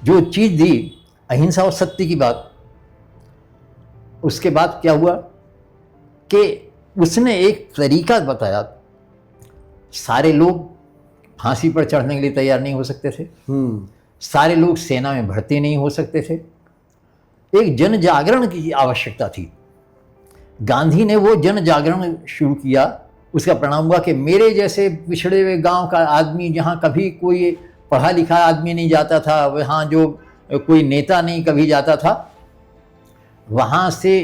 Speaker 1: जो चीज दी, अहिंसा और सत्य की बात, उसके बाद क्या हुआ कि उसने एक तरीका बताया। सारे लोग फांसी पर चढ़ने के लिए तैयार नहीं हो सकते थे, सारे लोग सेना में भर्ती नहीं हो सकते थे, एक जन जागरण की आवश्यकता थी। गांधी ने वो जन जागरण शुरू किया। उसका परिणाम हुआ कि मेरे जैसे पिछड़े हुए गांव का आदमी, जहाँ कभी कोई पढ़ा लिखा आदमी नहीं जाता था, वहाँ जो कोई नेता नहीं कभी जाता था, वहाँ से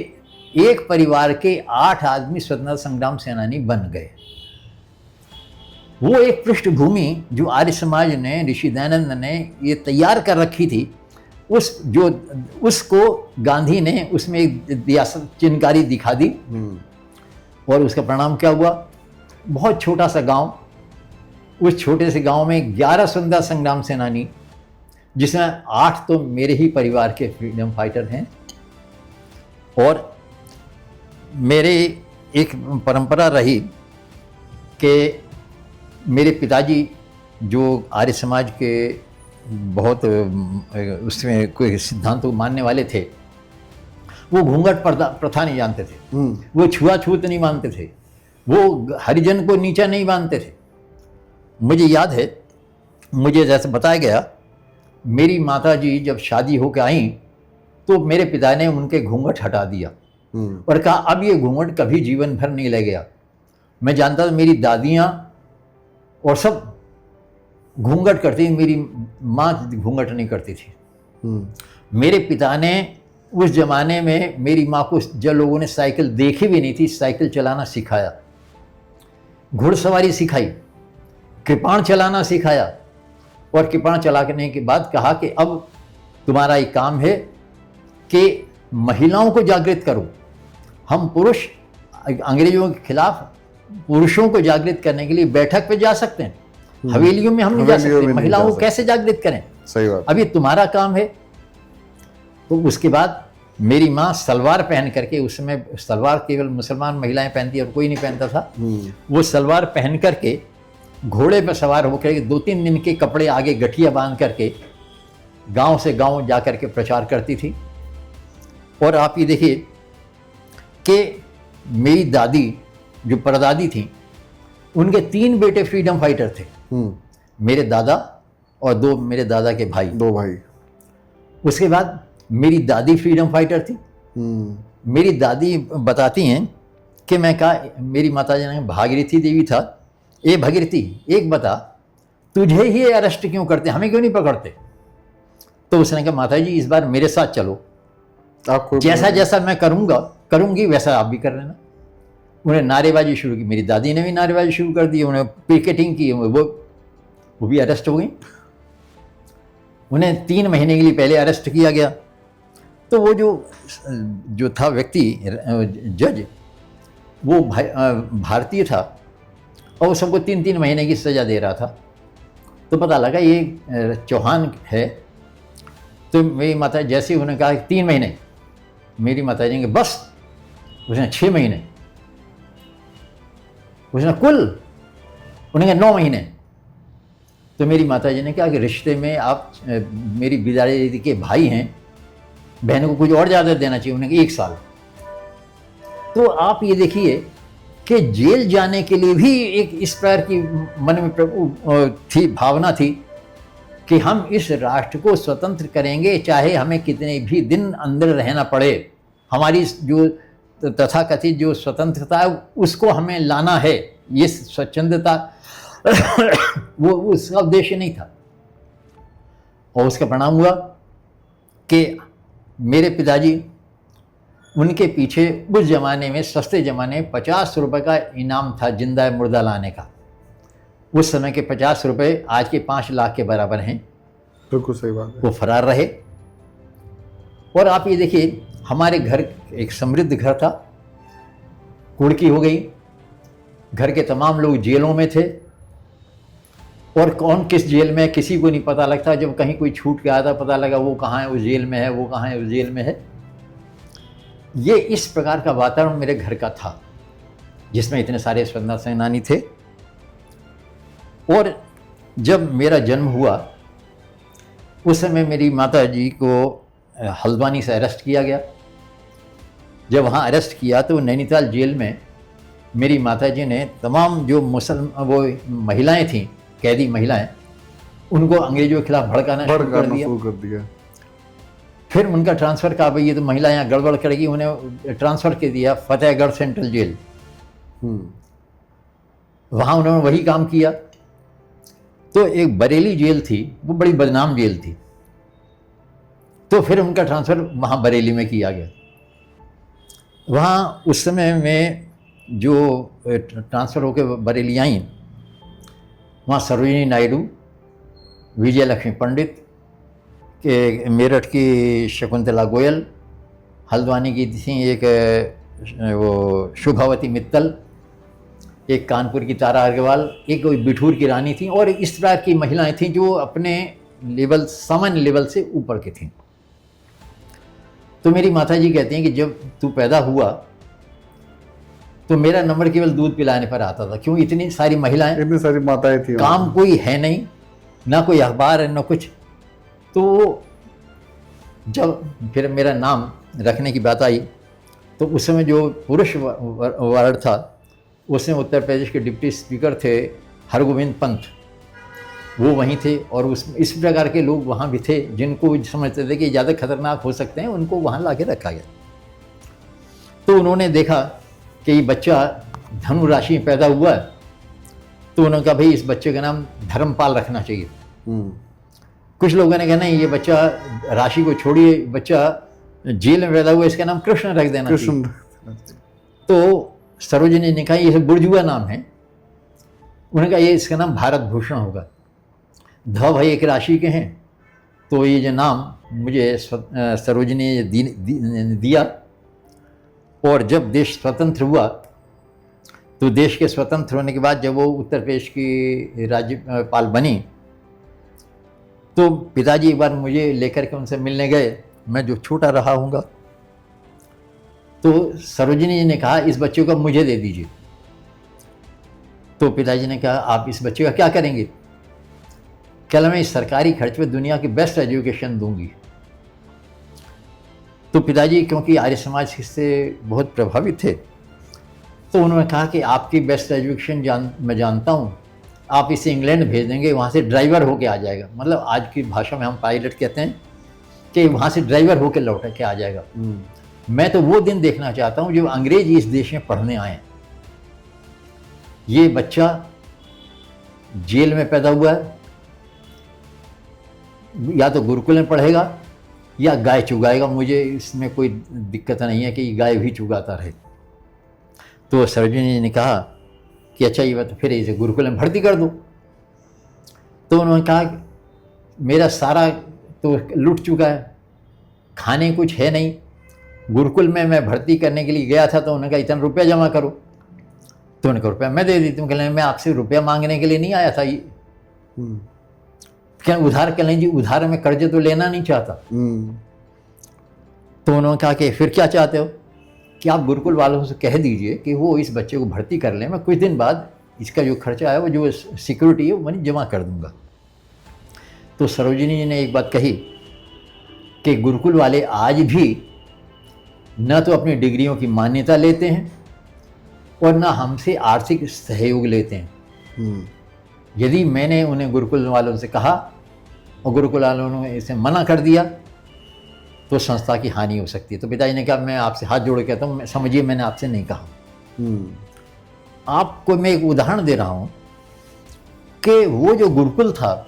Speaker 1: एक परिवार के 8 आदमी स्वतंत्रता संग्राम सेनानी बन गए। वो एक पृष्ठभूमि जो आर्य समाज ने, ऋषि दयानंद ने ये तैयार कर रखी थी, उसको गांधी ने उसमें एक चिन्हकारी दिखा दी। और उसका परिणाम क्या हुआ? बहुत छोटा सा गांव, उस छोटे से गांव में 11 स्वतंत्रता संग्राम सेनानी, जिसमें 8 तो मेरे ही परिवार के फ्रीडम फाइटर हैं। और मेरे एक परंपरा रही कि मेरे पिताजी जो आर्य समाज के बहुत उसमें कोई सिद्धांत को मानने वाले थे, वो घूंघट प्रथा नहीं जानते थे, वो छुआछूत नहीं मानते थे, वो हरिजन को नीचा नहीं मानते थे। मुझे याद है, मुझे जैसे बताया गया, मेरी माताजी जब शादी होकर आई तो मेरे पिता ने उनके घूंघट हटा दिया और कहा अब ये घूंघट कभी जीवन भर नहीं लगेगा। मैं जानता था मेरी दादियाँ और सब घूंघट करती, मेरी माँ घूंघट नहीं करती थी। मेरे पिता ने उस जमाने में मेरी माँ को, जब लोगों ने साइकिल देखी भी नहीं थी, साइकिल चलाना सिखाया, घुड़सवारी सिखाई, कृपाण चलाना सिखाया। और कृपाण चलाने के बाद कहा कि अब तुम्हारा एक काम है कि महिलाओं को जागृत करो। हम पुरुष अंग्रेजों के खिलाफ पुरुषों को जागृत करने के लिए बैठक पे जा सकते हैं, हवेलियों में हम नहीं जा सकते, महिलाओं को कैसे जागृत करें?
Speaker 2: सही बात।
Speaker 1: अब ये तुम्हारा काम है। तो उसके बाद मेरी माँ सलवार पहन करके, उस समय सलवार केवल मुसलमान महिलाएं पहनती और कोई नहीं पहनता था, वो सलवार पहन करके घोड़े पर सवार होकर 2-3 दिन के कपड़े आगे गठिया बांध करके गांव से गांव जा करके प्रचार करती थी। और आप ये देखिए कि मेरी दादी जो परदादी थी, उनके 3 बेटे फ्रीडम फाइटर थे, मेरे दादा और 2 मेरे दादा के भाई,
Speaker 2: 2 भाई।
Speaker 1: उसके बाद मेरी दादी फ्रीडम फाइटर थी। मेरी दादी बताती हैं कि मैं कहा, मेरी माता जी ने, भागीरथी देवी था, ए भागीरथी एक बता, तुझे ही अरेस्ट क्यों करते, हमें क्यों नहीं पकड़ते? तो उसने कहा माता जी इस बार मेरे साथ चलो,
Speaker 2: आपको
Speaker 1: जैसा जैसा मैं करूंगी वैसा आप भी कर लेना। उन्हें नारेबाजी शुरू की, मेरी दादी ने भी नारेबाजी शुरू कर दी, उन्हें पिकेटिंग की, वो भी अरेस्ट हो गई। उन्हें 3 महीने के लिए पहले अरेस्ट किया गया। तो वो जो था व्यक्ति, जज, वो भारतीय था और सबको 3-3 महीने की सज़ा दे रहा था। तो पता लगा ये चौहान है। तो मेरी माता जैसे ही उन्होंने कहा 3 महीने, मेरी माता जी ने बस, उसने 6 महीने, उसने कुल, उन्होंने 9 महीने। तो मेरी माता जी ने कहा कि रिश्ते में आप मेरी बिदारी दीदी के भाई हैं, बहन को कुछ और ज़्यादा देना चाहिए। उन्होंने कहा 1 साल। तो आप ये देखिए कि जेल जाने के लिए भी एक इस प्रकार की मन में थी, भावना थी कि हम इस राष्ट्र को स्वतंत्र करेंगे, चाहे हमें कितने भी दिन अंदर रहना पड़े। हमारी जो तथाकथित जो स्वतंत्रता है उसको हमें लाना है। ये स्वच्छंदता वो उसका उद्देश्य नहीं था। और उसका परिणाम हुआ कि मेरे पिताजी, उनके पीछे उस ज़माने में, सस्ते ज़माने में 50 रुपये का इनाम था जिंदा मुर्दा लाने का। उस समय के 50 रुपये आज के 5 लाख के बराबर हैं।
Speaker 2: बिल्कुल सही बात है।
Speaker 1: वो फरार रहे। और आप ये देखिए, हमारे घर एक समृद्ध घर था, कुड़की हो गई, घर के तमाम लोग जेलों में थे और कौन किस जेल में है किसी को नहीं पता लगता। जब कहीं कोई छूट के आता पता लगा वो कहाँ है, उस जेल में है, वो कहाँ है, उस जेल में है। ये इस प्रकार का वातावरण मेरे घर का था जिसमें इतने सारे स्वतंत्रता सेनानी थे। और जब मेरा जन्म हुआ उस समय मेरी माता जी को हल्द्वानी से अरेस्ट किया गया। जब वहाँ अरेस्ट किया तो नैनीताल जेल में मेरी माता जी ने तमाम जो वो महिलाएं थीं, कैदी महिलाएं, उनको अंग्रेजों के खिलाफ भड़काना शुरू कर दिया। फिर उनका ट्रांसफ़र का, भाई ये तो महिला यहाँ गड़बड़ करेगी, उन्हें ट्रांसफ़र कर दिया फतेहगढ़ सेंट्रल जेल। वहाँ उन्होंने वही काम किया। तो एक बरेली जेल थी, वो बड़ी बदनाम जेल थी, तो फिर उनका ट्रांसफ़र वहाँ बरेली में किया गया। वहाँ उस समय में जो ट्रांसफ़र होकर बरेली आई, वहाँ सरोजिनी नायडू, विजय लक्ष्मी पंडित, के मेरठ की शकुंतला गोयल, हल्द्वानी की थी एक वो शुभावती मित्तल, एक कानपुर की तारा अग्रवाल, एक कोई बिठूर की रानी थी, और इस तरह की महिलाएं थीं जो अपने लेवल, सामान्य लेवल से ऊपर की थीं। तो मेरी माता जी कहती हैं कि जब तू पैदा हुआ तो मेरा नंबर केवल दूध पिलाने पर आता था। क्यों? इतनी सारी महिलाएं,
Speaker 2: इतनी सारी माताएं थी,
Speaker 1: काम कोई है नहीं, ना कोई अखबार है ना कुछ। तो जब फिर मेरा नाम रखने की बात आई तो उस समय जो पुरुष वार्ड था उसमें उत्तर प्रदेश के डिप्टी स्पीकर थे हरगोविंद पंत, वो वहीं थे। और इस प्रकार के लोग वहाँ भी थे जिनको समझते थे कि ज़्यादा खतरनाक हो सकते हैं, उनको वहाँ ला के रखा गया। तो उन्होंने देखा कि ये बच्चा धनु राशि में पैदा हुआ है, तो उन्होंने कहा भाई इस बच्चे का नाम धर्मपाल रखना चाहिए। कुछ लोगों ने कहा नहीं, ये बच्चा राशि को छोड़िए, बच्चा जेल में पैदा हुआ, इसका नाम कृष्ण रख देना चाहिए। तो सरोजिनी ने कहा ये बुर्जुआ नाम है, उन्होंने कहा ये इसका नाम भारत भूषण होगा। ध भाई एक राशि के हैं, तो ये जो नाम मुझे सरोजिनी ने दिया। और जब देश स्वतंत्र हुआ तो देश के स्वतंत्र होने के बाद जब वो उत्तर प्रदेश की राज्यपाल बनी तो पिताजी एक बार मुझे लेकर के उनसे मिलने गए। मैं जो छोटा रहा हूँगा तो सरोजिनी जी ने कहा इस बच्चे को मुझे दे दीजिए। तो पिताजी ने कहा आप इस बच्चे का क्या करेंगे? कल मैं इस सरकारी खर्च पे दुनिया की बेस्ट एजुकेशन दूंगी। तो पिताजी क्योंकि आर्य समाज से बहुत प्रभावित थे, तो उन्होंने कहा कि आपकी बेस्ट एजुकेशन मैं जानता हूँ, आप इसे इंग्लैंड भेज देंगे, वहाँ से ड्राइवर होके आ जाएगा। मतलब आज की भाषा में हम पायलट कहते हैं कि वहाँ से ड्राइवर होके लौट के आ जाएगा। मैं तो वो दिन देखना चाहता हूँ जो अंग्रेज इस देश में पढ़ने आए। ये बच्चा जेल में पैदा हुआ है, या तो गुरुकुल में पढ़ेगा या गाय चुगाएगा, मुझे इसमें कोई दिक्कत नहीं है कि गाय भी चुगाता रहे। तो सरोजिनी जी ने कहा कि अच्छा ये बात, फिर इसे गुरुकुल में भर्ती कर दो। तो उन्होंने कहा मेरा सारा तो लूट चुका है, खाने कुछ है नहीं, गुरुकुल में मैं भर्ती करने के लिए गया था तो उन्होंने कहा इतना रुपया जमा करो। तो उन्होंने कहा रुपया मैं दे देती हूँ। कहने मैं आपसे रुपया मांगने के लिए नहीं आया था, ये क्या उधार कर लें जी, उधार में कर्ज तो लेना नहीं चाहता। तो उन्होंने कहा कि फिर क्या चाहते हो कि आप गुरुकुल वालों से कह दीजिए कि वो इस बच्चे को भर्ती कर लें, मैं कुछ दिन बाद इसका जो खर्चा है वो जो सिक्योरिटी है वो मैं जमा कर दूंगा। तो सरोजिनी जी ने एक बात कही कि गुरुकुल वाले आज भी न तो अपनी डिग्रियों की मान्यता लेते हैं और न हमसे आर्थिक सहयोग लेते हैं। यदि मैंने उन्हें गुरुकुल वालों से कहा और गुरुकुल वालों ने इसे मना कर दिया तो संस्था की हानि हो सकती है। तो पिताजी ने कहा मैं आपसे हाथ जोड़ के कहता हूँ, समझिए मैंने आपसे नहीं कहा। आपको मैं एक उदाहरण दे रहा हूँ कि वो जो गुरुकुल था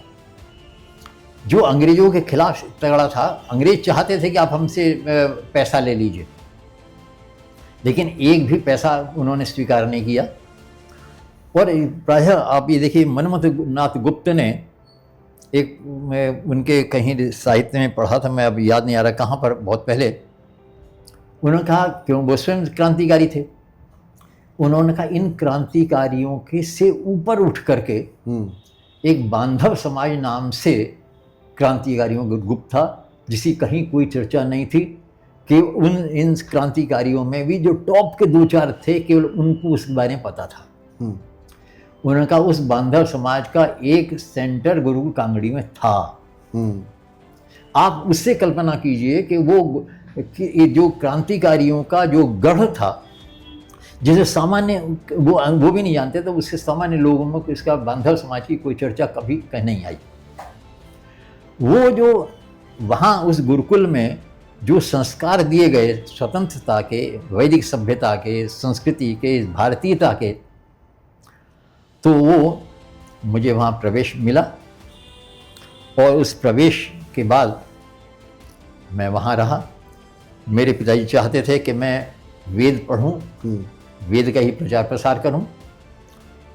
Speaker 1: जो अंग्रेजों के खिलाफ तगड़ा था, अंग्रेज चाहते थे कि आप हमसे पैसा ले लीजिए, लेकिन एक भी पैसा उन्होंने स्वीकार नहीं किया। और प्रायः आप ये देखिए मनमथ नाथ गुप्त ने एक, मैं उनके कहीं साहित्य में पढ़ा था, मैं अब याद नहीं आ रहा कहाँ पर, बहुत पहले, उन्होंने कहा क्यों वो स्वयं क्रांतिकारी थे, उन्होंने कहा इन क्रांतिकारियों के से ऊपर उठ करके एक बांधव समाज नाम से क्रांतिकारियों का ग्रुप था जिसकी कहीं कोई चर्चा नहीं थी, कि इन क्रांतिकारियों में भी जो टॉप के दो चार थे केवल उनको उस बारे में पता था। उन्होंने कहा उस बांधव समाज का एक सेंटर गुरुकुल कांगड़ी में था। आप उससे कल्पना कीजिए कि वो जो क्रांतिकारियों का जो गढ़ था जिसे सामान्य वो भी नहीं जानते, तो उसके सामान्य लोगों में इसका बांधव समाज की कोई चर्चा कभी कहीं नहीं आई। वो जो वहाँ उस गुरुकुल में जो संस्कार दिए गए स्वतंत्रता के, वैदिक सभ्यता के, संस्कृति के, भारतीयता के, तो वो मुझे वहाँ प्रवेश मिला और उस प्रवेश के बाद मैं वहाँ रहा। मेरे पिताजी चाहते थे कि मैं वेद पढ़ूं, वेद का ही प्रचार प्रसार करूं।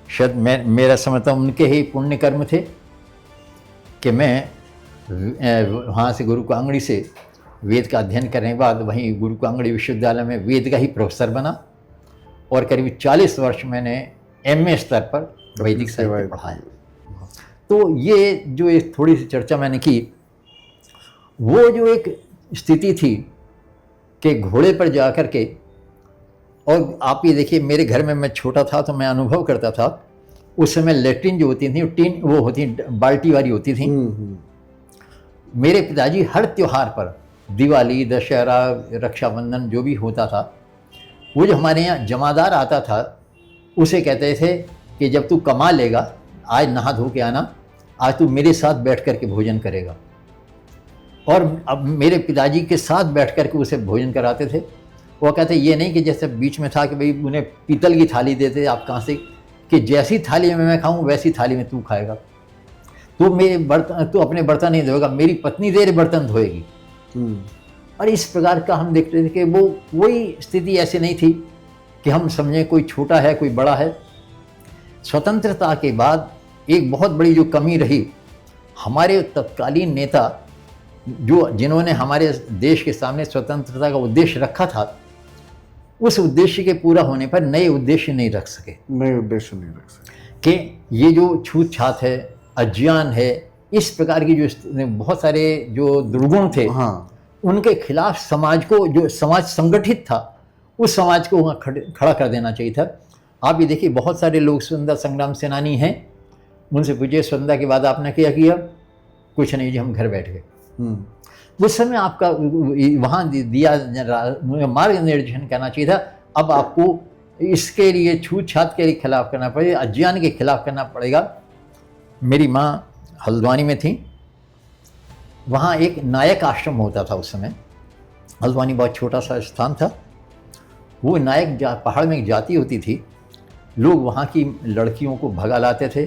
Speaker 1: शायद मेरा समझता हूँ उनके ही पुण्य कर्म थे कि मैं वहाँ से गुरु कांगड़ी से वेद का अध्ययन करने के बाद वहीं गुरु कांगड़ी विश्वविद्यालय में वेद का ही प्रोफेसर बना और करीब 40 वर्ष मैंने MA स्तर पर वैदिक साहित्य पढ़ाया। तो ये जो एक थोड़ी सी चर्चा मैंने की, वो जो एक स्थिति थी कि घोड़े पर जा कर के, और आप ये देखिए मेरे घर में मैं छोटा था तो मैं अनुभव करता था, उस समय लेट्रिन जो होती थी टीन वो होती बाल्टी वाली होती थी। मेरे पिताजी हर त्योहार पर, दिवाली, दशहरा, रक्षाबंधन जो भी होता था, वो जो हमारे यहाँ जमादार आता था उसे कहते थे कि जब तू कमा लेगा आज नहा धो के आना, आज तू मेरे साथ बैठ कर के भोजन करेगा। और अब मेरे पिताजी के साथ बैठ कर के उसे भोजन कराते थे। वो कहते ये नहीं कि जैसे बीच में था कि भाई उन्हें पीतल की थाली देते, आप कहाँ से, कि जैसी थाली में मैं खाऊं वैसी थाली में तू खाएगा, तू मेरे बर्तन, तू अपने बर्तन नहीं धोएगा, मेरी पत्नी तेरे बर्तन धोएगी। और इस प्रकार का हम देखते थे कि वो कोई स्थिति ऐसी नहीं थी कि हम समझें कोई छोटा है कोई बड़ा है। स्वतंत्रता के बाद एक बहुत बड़ी जो कमी रही, हमारे तत्कालीन नेता जिन्होंने हमारे देश के सामने स्वतंत्रता का उद्देश्य रखा था, उस उद्देश्य के पूरा होने पर नए उद्देश्य नहीं रख सके, कि ये जो छूत छात है, अज्ञान है, इस प्रकार की जो बहुत सारे जो दुर्गुण थे, उनके खिलाफ समाज को, जो समाज संगठित था उस समाज को वहाँ खड़ा कर देना चाहिए था। आप ये देखिए बहुत सारे लोग स्वतंत्रता संग्राम सेनानी हैं, उनसे पूछिए स्वतंत्रता के बाद आपने क्या किया? कुछ नहीं जी, हम घर बैठ गए। उस समय आपका वहाँ दिया मार्गनिर्देशन करना चाहिए था। अब आपको इसके लिए छूत-छात के खिलाफ करना पड़ेगा, अज्ञान के खिलाफ करना पड़ेगा। मेरी माँ हल्द्वानी में थी, वहाँ एक नायक आश्रम होता था उस समय। हल्द्वानी बहुत छोटा सा स्थान था। वो नायक पहाड़ में एक जाति होती थी, लोग वहाँ की लड़कियों को भगा लाते थे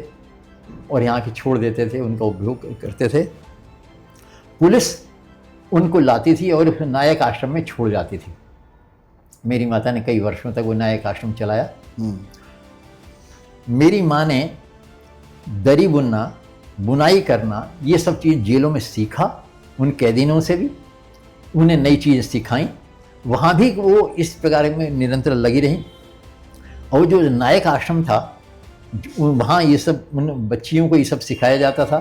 Speaker 1: और यहाँ के छोड़ देते थे, उनका उपयोग करते थे। पुलिस उनको लाती थी और उस नायक आश्रम में छोड़ जाती थी। मेरी माता ने कई वर्षों तक वो नायक आश्रम चलाया। मेरी माँ ने दरी बुनना, बुनाई करना, ये सब चीज़ जेलों में सीखा, उन कैदीनों से भी उन्हें नई चीज़ें सिखाई। वहाँ भी वो इस प्रकार में निरंतर लगी रहीं। और जो नायक आश्रम था, वहाँ ये सब उन बच्चियों को ये सब सिखाया जाता था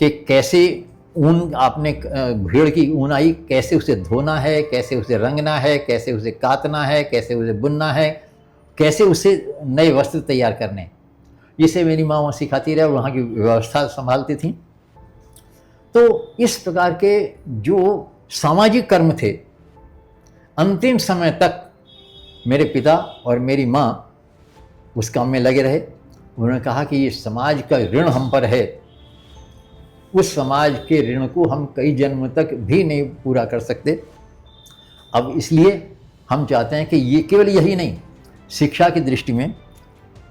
Speaker 1: कि कैसे ऊन, आपने भेड़ की ऊन आई, कैसे उसे धोना है, कैसे उसे रंगना है, कैसे उसे काटना है, कैसे उसे बुनना है, कैसे उसे नए वस्त्र तैयार करने। इसे मेरी माँ वहाँ सिखाती रही और वहाँ की व्यवस्था संभालती थी। तो इस प्रकार के जो सामाजिक कर्म थे, अंतिम समय तक मेरे पिता और मेरी माँ उस काम में लगे रहे। उन्होंने कहा कि ये समाज का ऋण हम पर है, उस समाज के ऋण को हम कई जन्म तक भी नहीं पूरा कर सकते। अब इसलिए हम चाहते हैं कि ये केवल यही नहीं, शिक्षा की दृष्टि में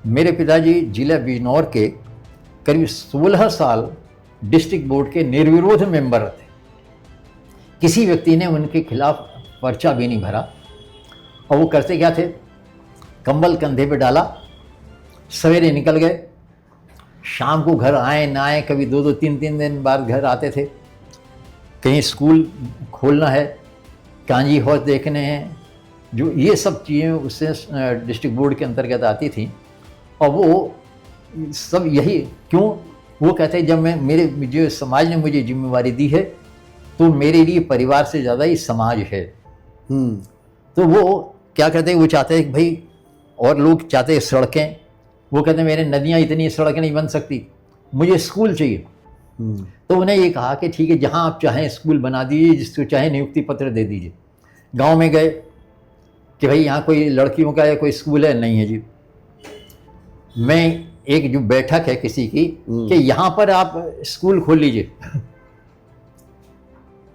Speaker 1: मेरे पिताजी जिला बिजनौर के करीब 16 साल डिस्ट्रिक्ट बोर्ड के निर्विरोध मेंबर थे। किसी व्यक्ति ने उनके खिलाफ पर्चा भी नहीं भरा। और वो करते क्या थे, कंबल कंधे पे डाला, सवेरे निकल गए, शाम को घर आए ना आए, कभी 2-2 3-3 दिन बाद घर आते थे। कहीं स्कूल खोलना है, कांजी हौज देखने हैं, जो ये सब चीज़ें उससे डिस्ट्रिक्ट बोर्ड के अंतर्गत आती थी। और वो सब यही क्यों, वो कहते हैं जब मैं मेरे जो समाज ने मुझे जिम्मेवारी दी है तो मेरे लिए परिवार से ज़्यादा ही समाज है। तो वो क्या कहते हैं, वो चाहते हैं कि भाई, और लोग चाहते हैं सड़कें, वो कहते हैं मेरे नदियाँ इतनी सड़कें नहीं बन सकती, मुझे स्कूल चाहिए। तो उन्हें ये कहा कि ठीक है, जहाँ आप चाहें स्कूल बना दीजिए, जिसको चाहे नियुक्ति पत्र दे दीजिए। गांव में गए कि भाई यहाँ कोई लड़कियों का या कोई स्कूल है? नहीं है जी। मैं एक जो बैठक है किसी की कि यहाँ पर आप स्कूल खोल लीजिए।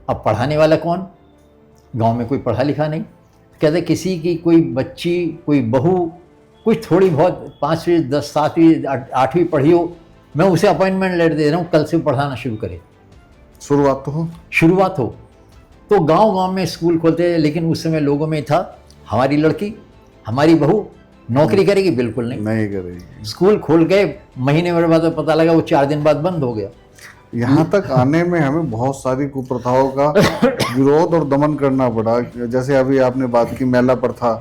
Speaker 1: अब पढ़ाने वाला कौन? गांव में कोई पढ़ा लिखा नहीं। कहते किसी की कोई बच्ची, कोई बहू, कुछ थोड़ी बहुत 5वीं 10 7वीं 8वीं पढ़ी हो, मैं उसे अपॉइंटमेंट लेटर दे रहा हूँ, कल से पढ़ाना शुरू करे। शुरुआत हो तो गांव में स्कूल खोलते हैं। लेकिन उस समय लोगों में था हमारी लड़की, हमारी बहू नौकरी करेगी? बिल्कुल नहीं
Speaker 2: करेगी।
Speaker 1: स्कूल खोल गए, महीने भर बाद पता लगा वो 4 दिन बाद बंद हो गया।
Speaker 2: यहाँ तक आने में हमें बहुत सारी कुप्रथाओं का विरोध और दमन करना पड़ा। जैसे अभी आपने बात की मेला प्रथा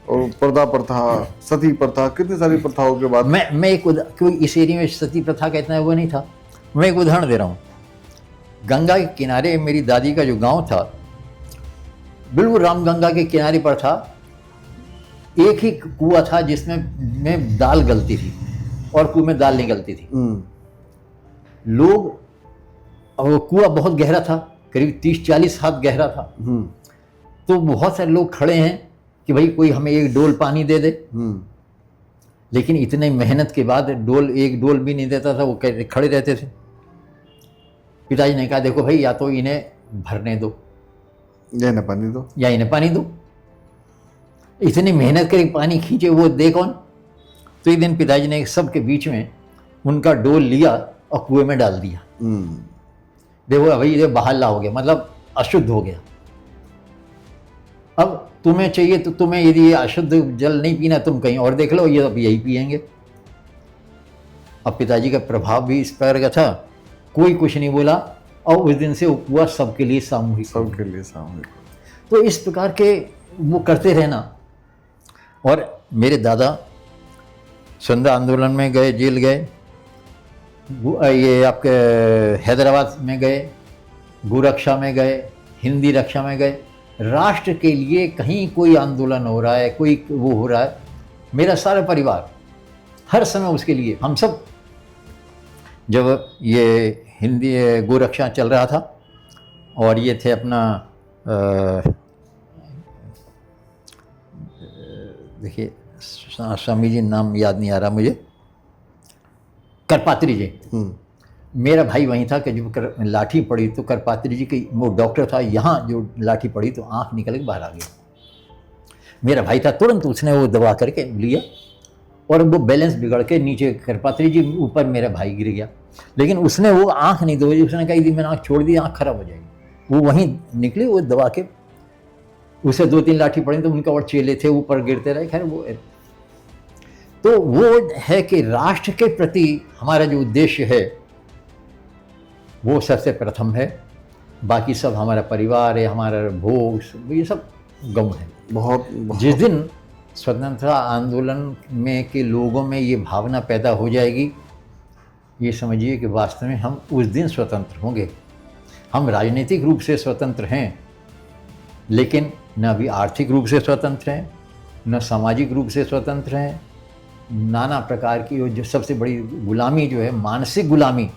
Speaker 2: और पर्दा प्रथा, सती प्रथा, कितनी सारी प्रथाओं के बाद
Speaker 1: मैं एक कोई इस एरिया में सती प्रथा का इतना वो नहीं था। मैं एक उदाहरण दे रहा हूँ। गंगा के किनारे मेरी दादी का जो गांव था, बिल्कुल रामगंगा के किनारे पर था। एक ही कुआं था जिसमें दाल गलती थी और कुएं में दाल नहीं गलती थी। लोग, और वो कुआं बहुत गहरा था, करीब 30-40 हाथ गहरा था। तो बहुत सारे लोग खड़े हैं कि भाई कोई हमें एक डोल पानी दे दे। लेकिन इतने मेहनत के बाद एक डोल भी नहीं देता था, वो खड़े रहते थे। पिताजी ने कहा देखो भाई, या तो इन्हें भरने दो
Speaker 2: या इन्हें पानी दो।
Speaker 1: इतनी मेहनत करके पानी खींचे, वो दे कौन? तो एक दिन पिताजी ने सबके बीच में उनका डोल लिया और कुएं में डाल दिया। देखो भाई, ये बाहर ला हो गया, मतलब अशुद्ध हो गया। अब तुम्हें चाहिए तो तुम्हें यदि ये अशुद्ध जल नहीं पीना, तुम कहीं और देख लो, ये अब यही पिएंगे। अब पिताजी का प्रभाव भी इस प्रकार का था, कोई कुछ नहीं बोला। और उस दिन से वो कुआं सबके लिए सामूहिक। तो इस प्रकार के वो करते रहना। और मेरे दादा स्वतंत्रता आंदोलन में गए, जेल गए, ये आपके हैदराबाद में गए, गोरक्षा में गए, हिंदी रक्षा में गए, राष्ट्र के लिए कहीं कोई आंदोलन हो रहा है, कोई वो हो रहा है, मेरा सारा परिवार हर समय उसके लिए, हम सब, जब ये हिंदी गोरक्षा चल रहा था और ये थे अपना देखिए स्वामी जी नाम याद नहीं आ रहा मुझे, करपात्री जी, मेरा भाई वहीं था कि जब लाठी पड़ी तो करपात्री जी की, वो डॉक्टर था, यहाँ जो लाठी पड़ी तो आँख निकल के बाहर आ गई। मेरा भाई था, तुरंत उसने वो दबा करके लिया और वो बैलेंस बिगड़ के नीचे करपात्री जी ऊपर मेरा भाई गिर गया, लेकिन उसने वो आँख नहीं दबाई, उसने कहा यदि मैंने आँख छोड़ दी आँख खराब हो जाएगी। वो वहीं निकली, वो दबा के, उसे 2-3 लाठी पड़ी तो उनका और चेले थे ऊपर गिरते रहे। खैर वो तो वो है कि राष्ट्र के प्रति हमारा जो उद्देश्य है वो सबसे प्रथम है, बाकी सब हमारा परिवार है, हमारा भोग, ये सब गम है।
Speaker 2: बहुत
Speaker 1: जिस दिन स्वतंत्रता आंदोलन में के लोगों में ये भावना पैदा हो जाएगी, ये समझिए कि वास्तव में हम उस दिन स्वतंत्र होंगे। हम राजनीतिक रूप से स्वतंत्र हैं, लेकिन न अभी आर्थिक रूप से स्वतंत्र हैं, न सामाजिक रूप से स्वतंत्र हैं। नाना प्रकार की जो सबसे बड़ी गुलामी जो है, मानसिक गुलामी,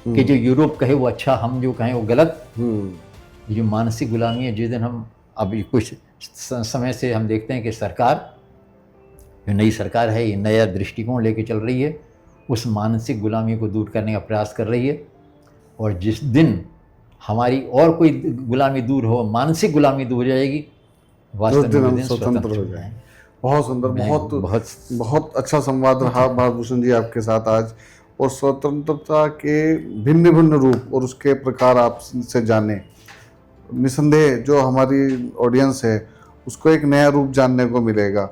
Speaker 1: कि जो यूरोप कहे वो अच्छा, हम जो कहें वो गलत। ये जो मानसिक गुलामी है, जिस दिन हम, अभी कुछ समय से हम देखते हैं कि सरकार, जो नई सरकार है, ये नया दृष्टिकोण लेके चल रही है, उस मानसिक गुलामी को दूर करने का प्रयास कर रही है। और जिस दिन हमारी और कोई गुलामी दूर हो, मानसिक गुलामी दूर हो जाएगी, वास्तव में
Speaker 2: स्वतंत्र हो जाएंगे। बहुत सुंदर, बहुत अच्छा संवाद रहा भारतभूषण जी आपके साथ आज, और स्वतंत्रता के भिन्न भिन्न रूप और उसके प्रकार आपसे जाने। निसंदेह जो हमारी ऑडियंस है उसको एक नया रूप जानने को मिलेगा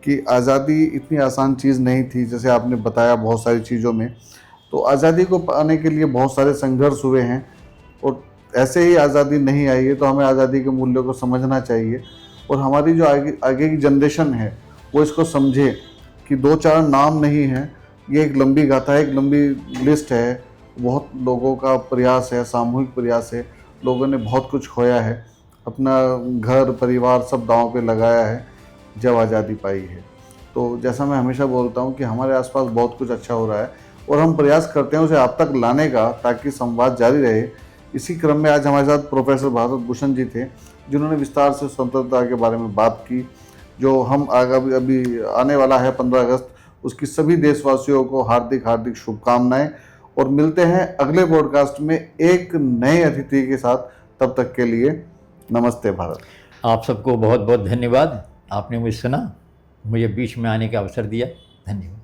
Speaker 2: कि आज़ादी इतनी आसान चीज़ नहीं थी, जैसे आपने बताया बहुत सारी चीज़ों में। तो आज़ादी को पाने के लिए बहुत सारे संघर्ष हुए हैं, और ऐसे ही आज़ादी नहीं आई है, तो हमें आज़ादी के मूल्यों को समझना चाहिए, और हमारी जो आगे की जनरेशन है वो इसको समझे कि 2-4 नाम नहीं है, ये एक लंबी गाथा है, एक लंबी लिस्ट है। बहुत लोगों का प्रयास है, सामूहिक प्रयास है, लोगों ने बहुत कुछ खोया है, अपना घर परिवार सब दांव पे लगाया है जब आज़ादी पाई है। तो जैसा मैं हमेशा बोलता हूँ कि हमारे आसपास बहुत कुछ अच्छा हो रहा है और हम प्रयास करते हैं उसे आप तक लाने का, ताकि संवाद जारी रहे। इसी क्रम में आज हमारे साथ प्रोफेसर भारतभूषण जी थे, जिन्होंने विस्तार से स्वतंत्रता के बारे में बात की। जो हम अभी आने वाला है 15 अगस्त, उसकी सभी देशवासियों को हार्दिक हार्दिक शुभकामनाएं, और मिलते हैं अगले पॉडकास्ट में एक नए अतिथि के साथ। तब तक के लिए नमस्ते भारत।
Speaker 1: आप सबको बहुत बहुत धन्यवाद, आपने मुझे सुना, मुझे बीच में आने का अवसर दिया, धन्यवाद।